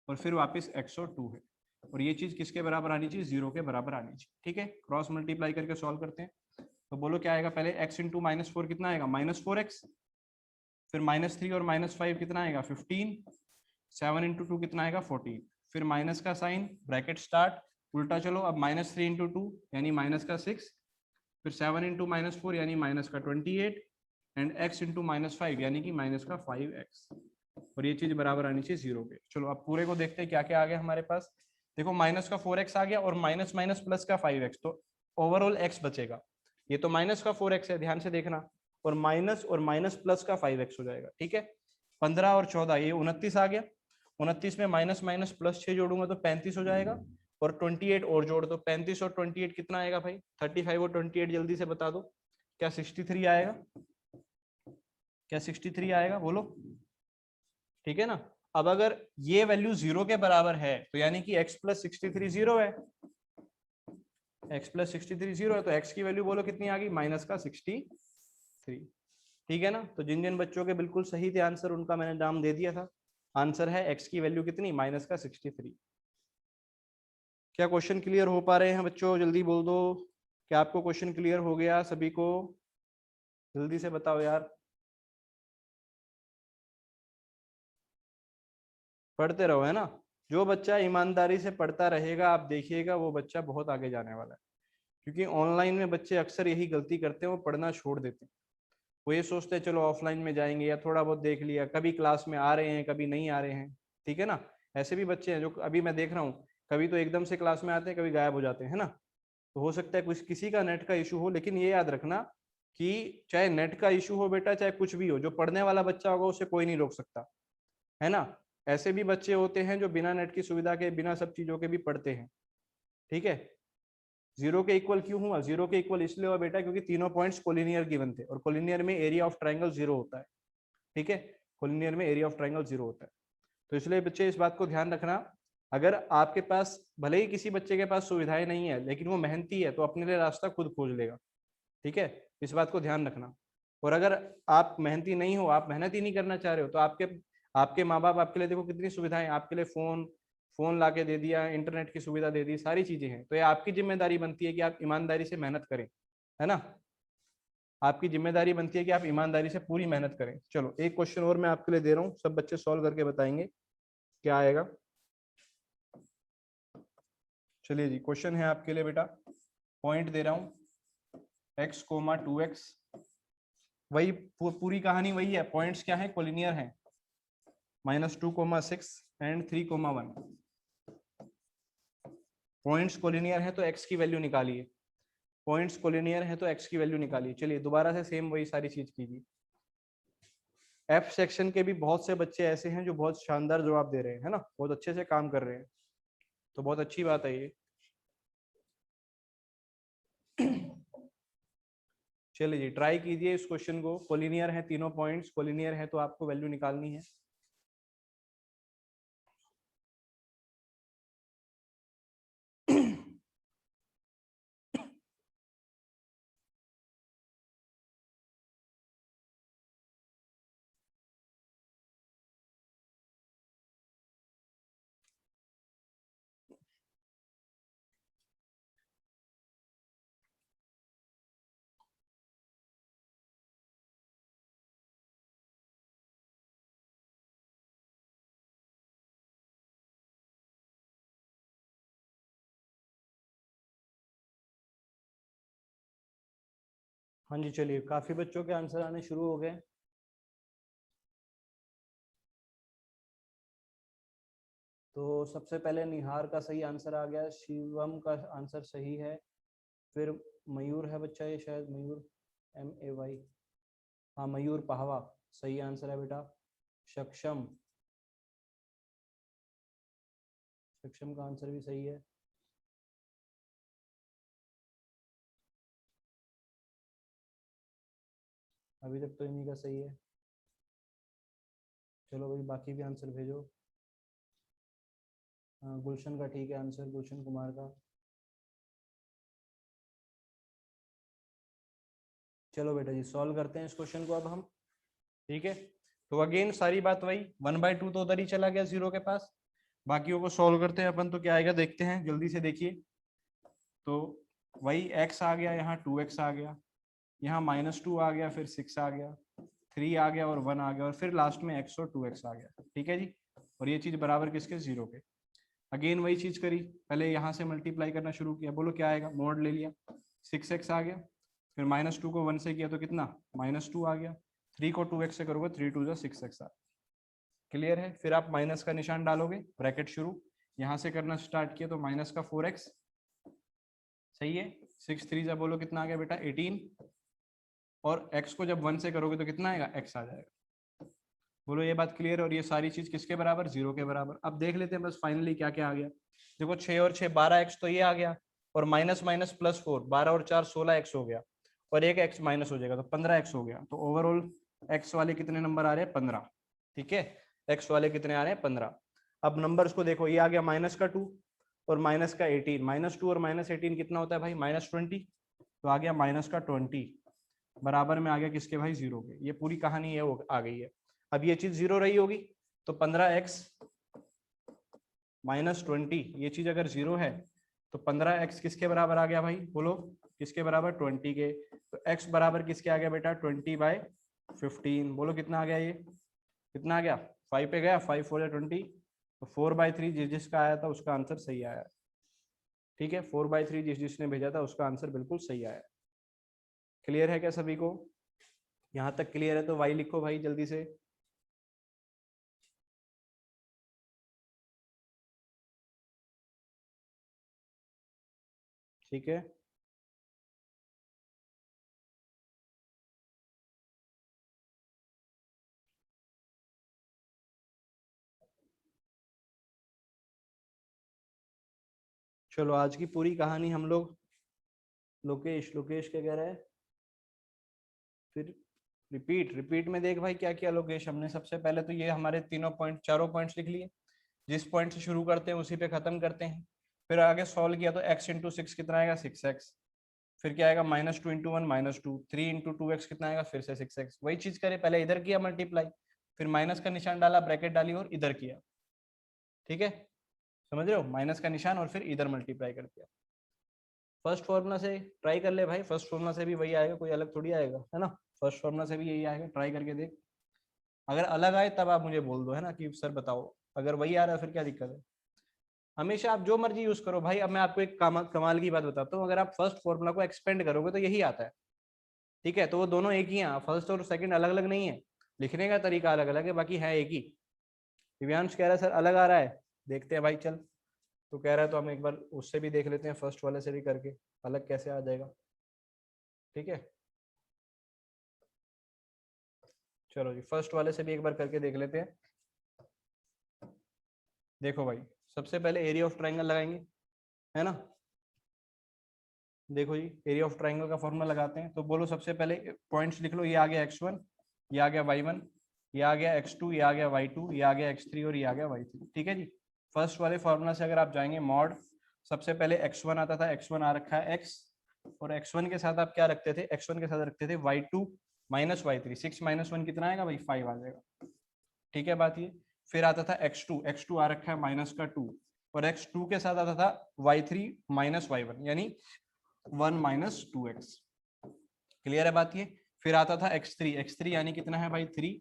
S1: और फिर वापस x और 2 है। और ये चीज किसके बराबर आनी चाहिए, जीरो के बराबर आनी चाहिए। ठीक है, क्रॉस मल्टीप्लाई करके सॉल्व करते हैं। तो बोलो क्या आएगा, पहले x इंटू -4 कितना आएगा, -4x, फिर -3 और -5 कितना आएगा 15, 7 इंटू 2 कितना आएगा 14, फिर माइनस का साइन, ब्रैकेट स्टार्ट, उल्टा चलो, अब -3 इंटू 2 यानी माइनस का 6, फिर 7 इंटू -4 यानी माइनस का 28, एंड x इंटू -5 यानी कि माइनस का 5x, और ये चीज बराबर आनी चाहिए जीरो के। चलो अब पूरे को देखते हैं क्या क्या आ गया हमारे पास। देखो माइनस का 4x आ गया और माइनस माइनस प्लस का 5x, तो ओवरऑल x बचेगा। ये तो माइनस का 4x है, ध्यान से देखना, और माइनस प्लस का 5x हो जाएगा। ठीक है, 15 और 14 ये 29 आ गया, 29 में माइनस माइनस प्लस 6 जोड़ूंगा तो 35 हो जाएगा, और 28 और जोड़ दो, 35 और 28 कितना आएगा भाई, 35 और 28 जल्दी से बता दो, क्या 63 आएगा, क्या 63 आएगा बोलो। ठीक है ना, अब अगर ये वैल्यू जीरो के बराबर है तो यानी कि x प्लस 63 जीरो है, x प्लस 63 जीरो है, तो x की वैल्यू बोलो कितनी आ गई, माइनस का 63। ठीक है ना, तो जिन जिन बच्चों के बिल्कुल सही थे आंसर उनका मैंने नाम दे दिया था। आंसर है x की वैल्यू कितनी, माइनस का 63। क्या क्वेश्चन क्लियर हो पा रहे हैं बच्चों, जल्दी बोल दो, क्या आपको क्वेश्चन क्लियर हो गया सभी को, जल्दी से बताओ यार। पढ़ते रहो, है ना। जो बच्चा ईमानदारी से पढ़ता रहेगा, आप देखिएगा वो बच्चा बहुत आगे जाने वाला है। क्योंकि ऑनलाइन में बच्चे अक्सर यही गलती करते हैं, वो पढ़ना छोड़ देते हैं। वो ये सोचते हैं चलो ऑफलाइन में जाएंगे, या थोड़ा बहुत देख लिया, कभी क्लास में आ रहे हैं कभी नहीं आ रहे हैं, ठीक है ना। ऐसे भी बच्चे हैं जो अभी मैं देख रहा हूँ, कभी तो एकदम से क्लास में आते हैं, कभी गायब हो जाते हैं, है ना। तो हो सकता है कुछ किसी का नेट का इशू हो, लेकिन ये याद रखना कि चाहे नेट का इशू हो बेटा, चाहे कुछ भी हो, जो पढ़ने वाला बच्चा होगा उसे कोई नहीं रोक सकता, है ना। ऐसे भी बच्चे होते हैं जो बिना नेट की सुविधा के, बिना सब चीजों के भी पढ़ते हैं, ठीक है। जीरो के इक्वल क्यों हुआ? जीरो के इक्वल इसलिए हुआ बेटा क्योंकि तीनों पॉइंट्स कोलिनियर गिवन थे, और कोलिनियर में एरिया ऑफ ट्राइंगल जीरो होता है, ठीक है। कोलिनियर में एरिया ऑफ ट्राइंगल जीरो होता है। तो इसलिए बच्चे इस बात को ध्यान रखना, अगर आपके पास भले ही किसी बच्चे के पास सुविधाएं नहीं है, लेकिन वो मेहनती है तो अपने लिए रास्ता खुद खोज लेगा, ठीक है। इस बात को ध्यान रखना। और अगर आप मेहनती नहीं हो, आप मेहनत ही नहीं करना चाह रहे हो, तो आपके आपके माँ बाप आपके लिए देखो कितनी सुविधाएं, आपके लिए फोन फोन ला के दे दिया, इंटरनेट की सुविधा दे दी, सारी चीजें हैं। तो ये आपकी जिम्मेदारी बनती है कि आप ईमानदारी से मेहनत करें, है ना। आपकी जिम्मेदारी बनती है कि आप ईमानदारी से पूरी मेहनत करें। चलो एक क्वेश्चन और मैं आपके लिए दे रहा हूँ, सब बच्चे सॉल्व करके बताएंगे क्या आएगा। चलिए जी, क्वेश्चन है आपके लिए बेटा, पॉइंट दे रहा हूँ x कोमा 2x, वही पूरी कहानी वही है। पॉइंट्स क्या है? कोलिनियर है, -2,6 एंड 3,1। पॉइंट्स कोलिनियर है तो x की वैल्यू निकालिए। पॉइंट्स कोलिनियर है तो x की वैल्यू निकालिए। चलिए दोबारा से सेम वही सारी चीज कीजिए। एफ सेक्शन के भी बहुत से बच्चे ऐसे हैं जो बहुत शानदार जवाब दे रहे हैं, है ना, बहुत अच्छे से काम कर रहे हैं, तो बहुत अच्छी बात है ये। चलिए जी, ट्राई कीजिए इस क्वेश्चन को। कोलिनियर है, तीनों पॉइंट्स कोलिनियर है, तो आपको वैल्यू निकालनी है। हाँ जी, चलिए काफी बच्चों के आंसर आने शुरू हो गए। तो सबसे पहले निहार का सही आंसर आ गया, शिवम का आंसर सही है, फिर मयूर है बच्चा, ये शायद मयूर MAY, हाँ मयूर पहवा सही आंसर है बेटा। सक्षम, सक्षम का आंसर भी सही है। अभी तक तो इन्हीं का सही है। चलो भाई बाकी भी आंसर भेजो। हाँ गुलशन का ठीक है आंसर, गुलशन कुमार का। चलो बेटा जी सॉल्व करते हैं इस क्वेश्चन को अब हम, ठीक है। तो अगेन सारी बात वही, 1/2 तो उधर ही चला गया जीरो के पास। बाकियों को सॉल्व करते हैं अपन, तो क्या आएगा देखते हैं, जल्दी से देखिए। तो वही x आ गया, यहाँ 2x आ गया, यहाँ -2 आ गया, फिर 6 आ गया, 3 आ गया और 1 आ गया, और फिर लास्ट में x और 2x आ गया, ठीक है जी। और ये चीज बराबर किसके? जीरो के। अगेन वही चीज करी, पहले यहाँ से मल्टीप्लाई करना शुरू किया, बोलो क्या आएगा? मोड ले लिया, 6x आ गया, फिर -2 को 1 से किया तो कितना? -2 आ गया, 3 को 2x से करोगे 3 2 6x आ। क्लियर है? फिर आप माइनस का निशान डालोगे, ब्रैकेट शुरू, यहाँ से करना स्टार्ट किया तो माइनस का 4x, सही है। 6 3 बोलो कितना आ गया बेटा? 18, और x को जब 1 से करोगे तो कितना आएगा? x आ जाएगा। बोलो ये बात क्लियर है? और ये सारी चीज किसके बराबर? जीरो के बराबर। अब देख लेते हैं बस फाइनली क्या क्या आ गया। देखो 6 और 6 12x, तो ये आ गया, और माइनस माइनस प्लस 4, 12 और 4 16x हो गया, और एक x माइनस हो जाएगा तो 15x हो गया। तो ओवरऑल x वाले कितने नंबर आ रहे हैं? 15, ठीक है। x वाले कितने आ रहे हैं? 15। अब नंबर्स को देखो, ये आ गया -2 और -18, -2 और -18 कितना होता है भाई? -20, तो आ गया -20 बराबर में आ गया किसके भाई? जीरो के। ये पूरी कहानी है वो आ गई है। अब ये चीज जीरो रही होगी तो 15x -20, ये चीज अगर जीरो है तो 15x किसके बराबर आ गया भाई? बोलो किसके बराबर? 20 के। तो x बराबर किसके आ गया बेटा? 20/15। बोलो कितना आ गया? ये कितना आ गया? 5 पे गया, 5 4 20, तो 4/3 जिसका आया था उसका आंसर सही आया। ठीक है, 4/3 जिसने भेजा था उसका आंसर बिल्कुल सही आया। क्लियर है क्या सभी को? यहाँ तक क्लियर है तो वाई लिखो भाई जल्दी से। ठीक है, चलो आज की पूरी कहानी हम लोग, लोकेश लोकेश क्या कह रहा है फिर? रिपीट रिपीट में देख भाई क्या किया लोकेश हमने। सबसे पहले तो ये हमारे तीनों पॉइंट चारों पॉइंट्स लिख लिए, जिस पॉइंट से शुरू करते हैं उसी पे खत्म करते हैं। फिर आगे सॉल्व किया तो x × 6 कितना आएगा 6x। फिर क्या आएगा -2 × 1 -2, 3 × 2x कितना आएगा फिर से 6x। वही चीज करे, पहले इधर किया मल्टीप्लाई, फिर माइनस का निशान डाला, ब्रैकेट डाली और इधर किया। ठीक है, समझ रहे हो, माइनस का निशान और फिर इधर मल्टीप्लाई कर दिया। फर्स्ट फॉर्मूला से ट्राई कर ले भाई, फर्स्ट फॉर्मूला से भी वही आएगा, कोई अलग थोड़ी आएगा, है ना। फर्स्ट फॉर्मूला से भी यही आएगा, ट्राई करके देख। अगर अलग आए तब आप मुझे बोल दो, है ना, कि सर बताओ। अगर वही आ रहा है फिर क्या दिक्कत है। हमेशा आप जो मर्जी यूज करो भाई। अब मैं आपको एक कमाल की बात बताता हूँ, अगर आप फर्स्ट फॉर्मूला को एक्सपेंड करोगे तो यही आता है। ठीक है, तो वो दोनों एक ही हैं, फर्स्ट और सेकंड अलग अलग नहीं है, लिखने का तरीका अलग अलग है, बाकी है एक ही। दिव्यांश कह रहा है सर अलग आ रहा है, देखते हैं भाई चल। तो कह रहा है तो हम एक बार उससे भी देख लेते हैं, फर्स्ट वाले से भी करके अलग कैसे आ जाएगा। ठीक है, चलो जी फर्स्ट वाले से भी एक बार करके देख लेते हैं। देखो भाई, सबसे पहले एरिया ऑफ ट्राइंगल लगाएंगे, है ना। देखो जी, एरिया ऑफ ट्राइंगल का फॉर्मूला लगाते हैं, तो बोलो सबसे पहले पॉइंट्स लिख लो। ये आ गया x1, ये आ गया y1, ये आ गया x2, ये आ गया y2, ये आ गया x3 और ये आ गया y3। ठीक है जी। फर्स्ट वाले फॉर्मूला से अगर आप जाएंगे मॉड, सबसे पहले x1 आता था, x1 आ रखा है x, और x1 के साथ आप क्या रखते थे, x1 के साथ रखते थे y2 -y3। 6 - 1 कितना आएगा भाई 5 आ जाएगा। ठीक है बात ये। फिर आता था x2, x2 आ रखा है -2, और x2 के साथ आता था y3 -y1 यानी 1 - 2x। क्लियर है बात ये। फिर आता था x3, x3 यानी कितना है भाई 3,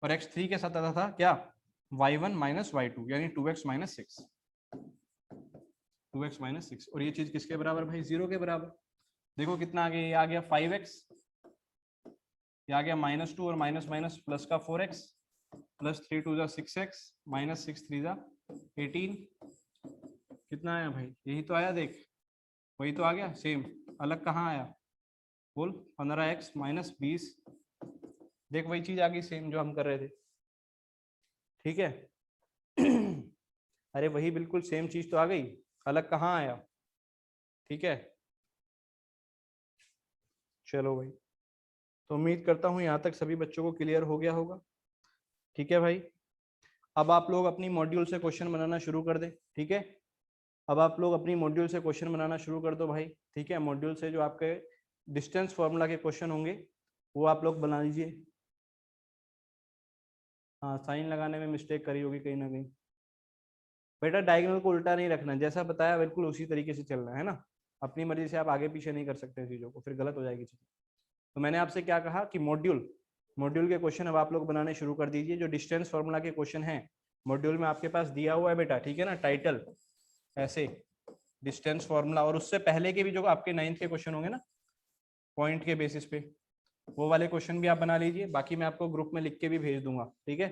S1: और x3 के साथ आता था क्या y1 -y2 यानी 2x - 6, 2x - 6। और ये चीज किसके बराबर भाई 0 के बराबर। देखो कितना आ गया, ये आ गया 5x, ये आ गया -2 और माइनस माइनस प्लस का 4x, प्लस 3 2 6x, -6 3 18। कितना आया भाई, यही तो आया देख, वही तो आ गया सेम। अलग कहाँ आया बोल, 15x -20। देख वही चीज आ गई सेम जो हम कर रहे थे। ठीक है अरे वही बिल्कुल सेम चीज तो आ गई, अलग कहाँ आया। ठीक है, चलो भाई, तो उम्मीद करता हूँ यहाँ तक सभी बच्चों को क्लियर हो गया होगा। ठीक है भाई, अब आप लोग अपनी मॉड्यूल से क्वेश्चन बनाना शुरू कर दे। ठीक है, अब आप लोग अपनी मॉड्यूल से क्वेश्चन बनाना शुरू कर दो भाई। ठीक है, मॉड्यूल से जो आपके डिस्टेंस फॉर्मूला के क्वेश्चन होंगे वो आप लोग बना लीजिए। हाँ, साइन लगाने में मिस्टेक करी होगी कहीं ना कहीं। बेटा डायगोनल को उल्टा नहीं रखना, जैसा बताया बिल्कुल उसी तरीके से चलना है ना। अपनी मर्जी से आप आगे पीछे नहीं कर सकते चीज़ों को, फिर गलत हो जाएगी चीज़। तो मैंने आपसे क्या कहा कि मॉड्यूल, मॉड्यूल के क्वेश्चन अब आप लोग बनाने शुरू कर दीजिए। जो डिस्टेंस फॉर्मूला के क्वेश्चन हैं मॉड्यूल में आपके पास दिया हुआ है बेटा, ठीक है ना, टाइटल ऐसे डिस्टेंस फॉर्मूला, और उससे पहले के भी जो आपके 9th के क्वेश्चन होंगे ना पॉइंट के बेसिस पे, वो वाले क्वेश्चन भी आप बना लीजिए। बाकी मैं आपको ग्रुप में लिख के भी भेज दूंगा। ठीक है,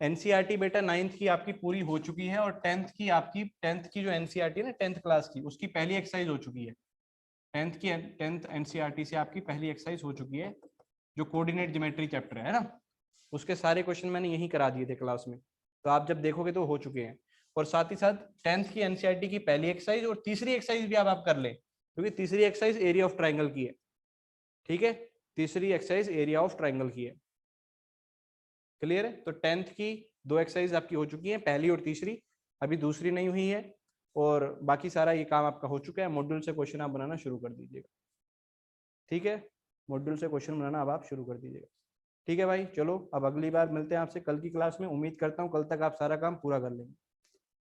S1: एनसीईआरटी बेटा 9th की आपकी पूरी हो चुकी है, और 10th की जो एनसीईआरटी है ना 10th क्लास की, उसकी पहली एक्सरसाइज हो चुकी है। 10th एनसीईआरटी से आपकी पहली एक्सरसाइज हो चुकी है, जो कोऑर्डिनेट ज्योमेट्री चैप्टर है ना, उसके सारे क्वेश्चन मैंने यही करा दिए थे क्लास में। तो आप जब देखोगे तो हो चुके हैं। और साथ ही साथ 10th की एनसीईआरटी की पहली एक्सरसाइज और तीसरी एक्सरसाइज भी आप कर लें, क्योंकि तीसरी एक्सरसाइज एरिया ऑफ ट्राइंगल की है। ठीक है, तीसरी एक्सरसाइज एरिया ऑफ ट्राइंगल की है। क्लियर है, तो 10th की दो एक्सरसाइज आपकी हो चुकी हैं, पहली और तीसरी, अभी दूसरी नहीं हुई है। और बाकी सारा ये काम आपका हो चुका है। मॉड्यूल से क्वेश्चन आप बनाना शुरू कर दीजिएगा। ठीक है, मॉड्यूल से क्वेश्चन बनाना अब आप शुरू कर दीजिएगा। ठीक है भाई, चलो अब अगली बार मिलते हैं आपसे कल की क्लास में। उम्मीद करता हूँ कल तक आप सारा काम पूरा कर लेंगे।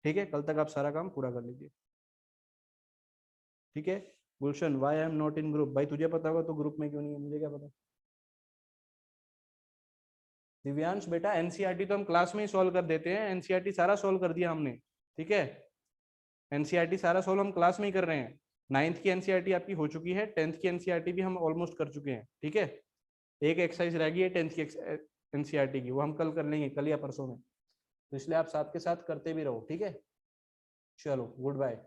S1: ठीक है, कल तक आप सारा काम पूरा कर लीजिए। ठीक है, Gulshan why I am not in group, भाई तुझे पता होगा तो ग्रुप में क्यों नहीं है, मुझे क्या पता। दिव्यांश बेटा एनसीईआरटी तो हम क्लास में ही सॉल्व कर देते हैं, एनसीईआरटी सारा सॉल्व कर दिया हमने, ठीक है। एनसीईआरटी सारा सॉल्व हम क्लास में ही कर रहे हैं। 9th की एनसीईआरटी आपकी हो चुकी है, 10th की एनसीईआरटी भी हम ऑलमोस्ट कर चुके हैं, ठीक है। एक एक्सरसाइज रह गई है 10th की एनसीईआरटी की, वो हम कल कर लेंगे, कल या परसों में। तो इसलिए आप साथ के साथ करते भी रहो, ठीक है। चलो गुड बाय।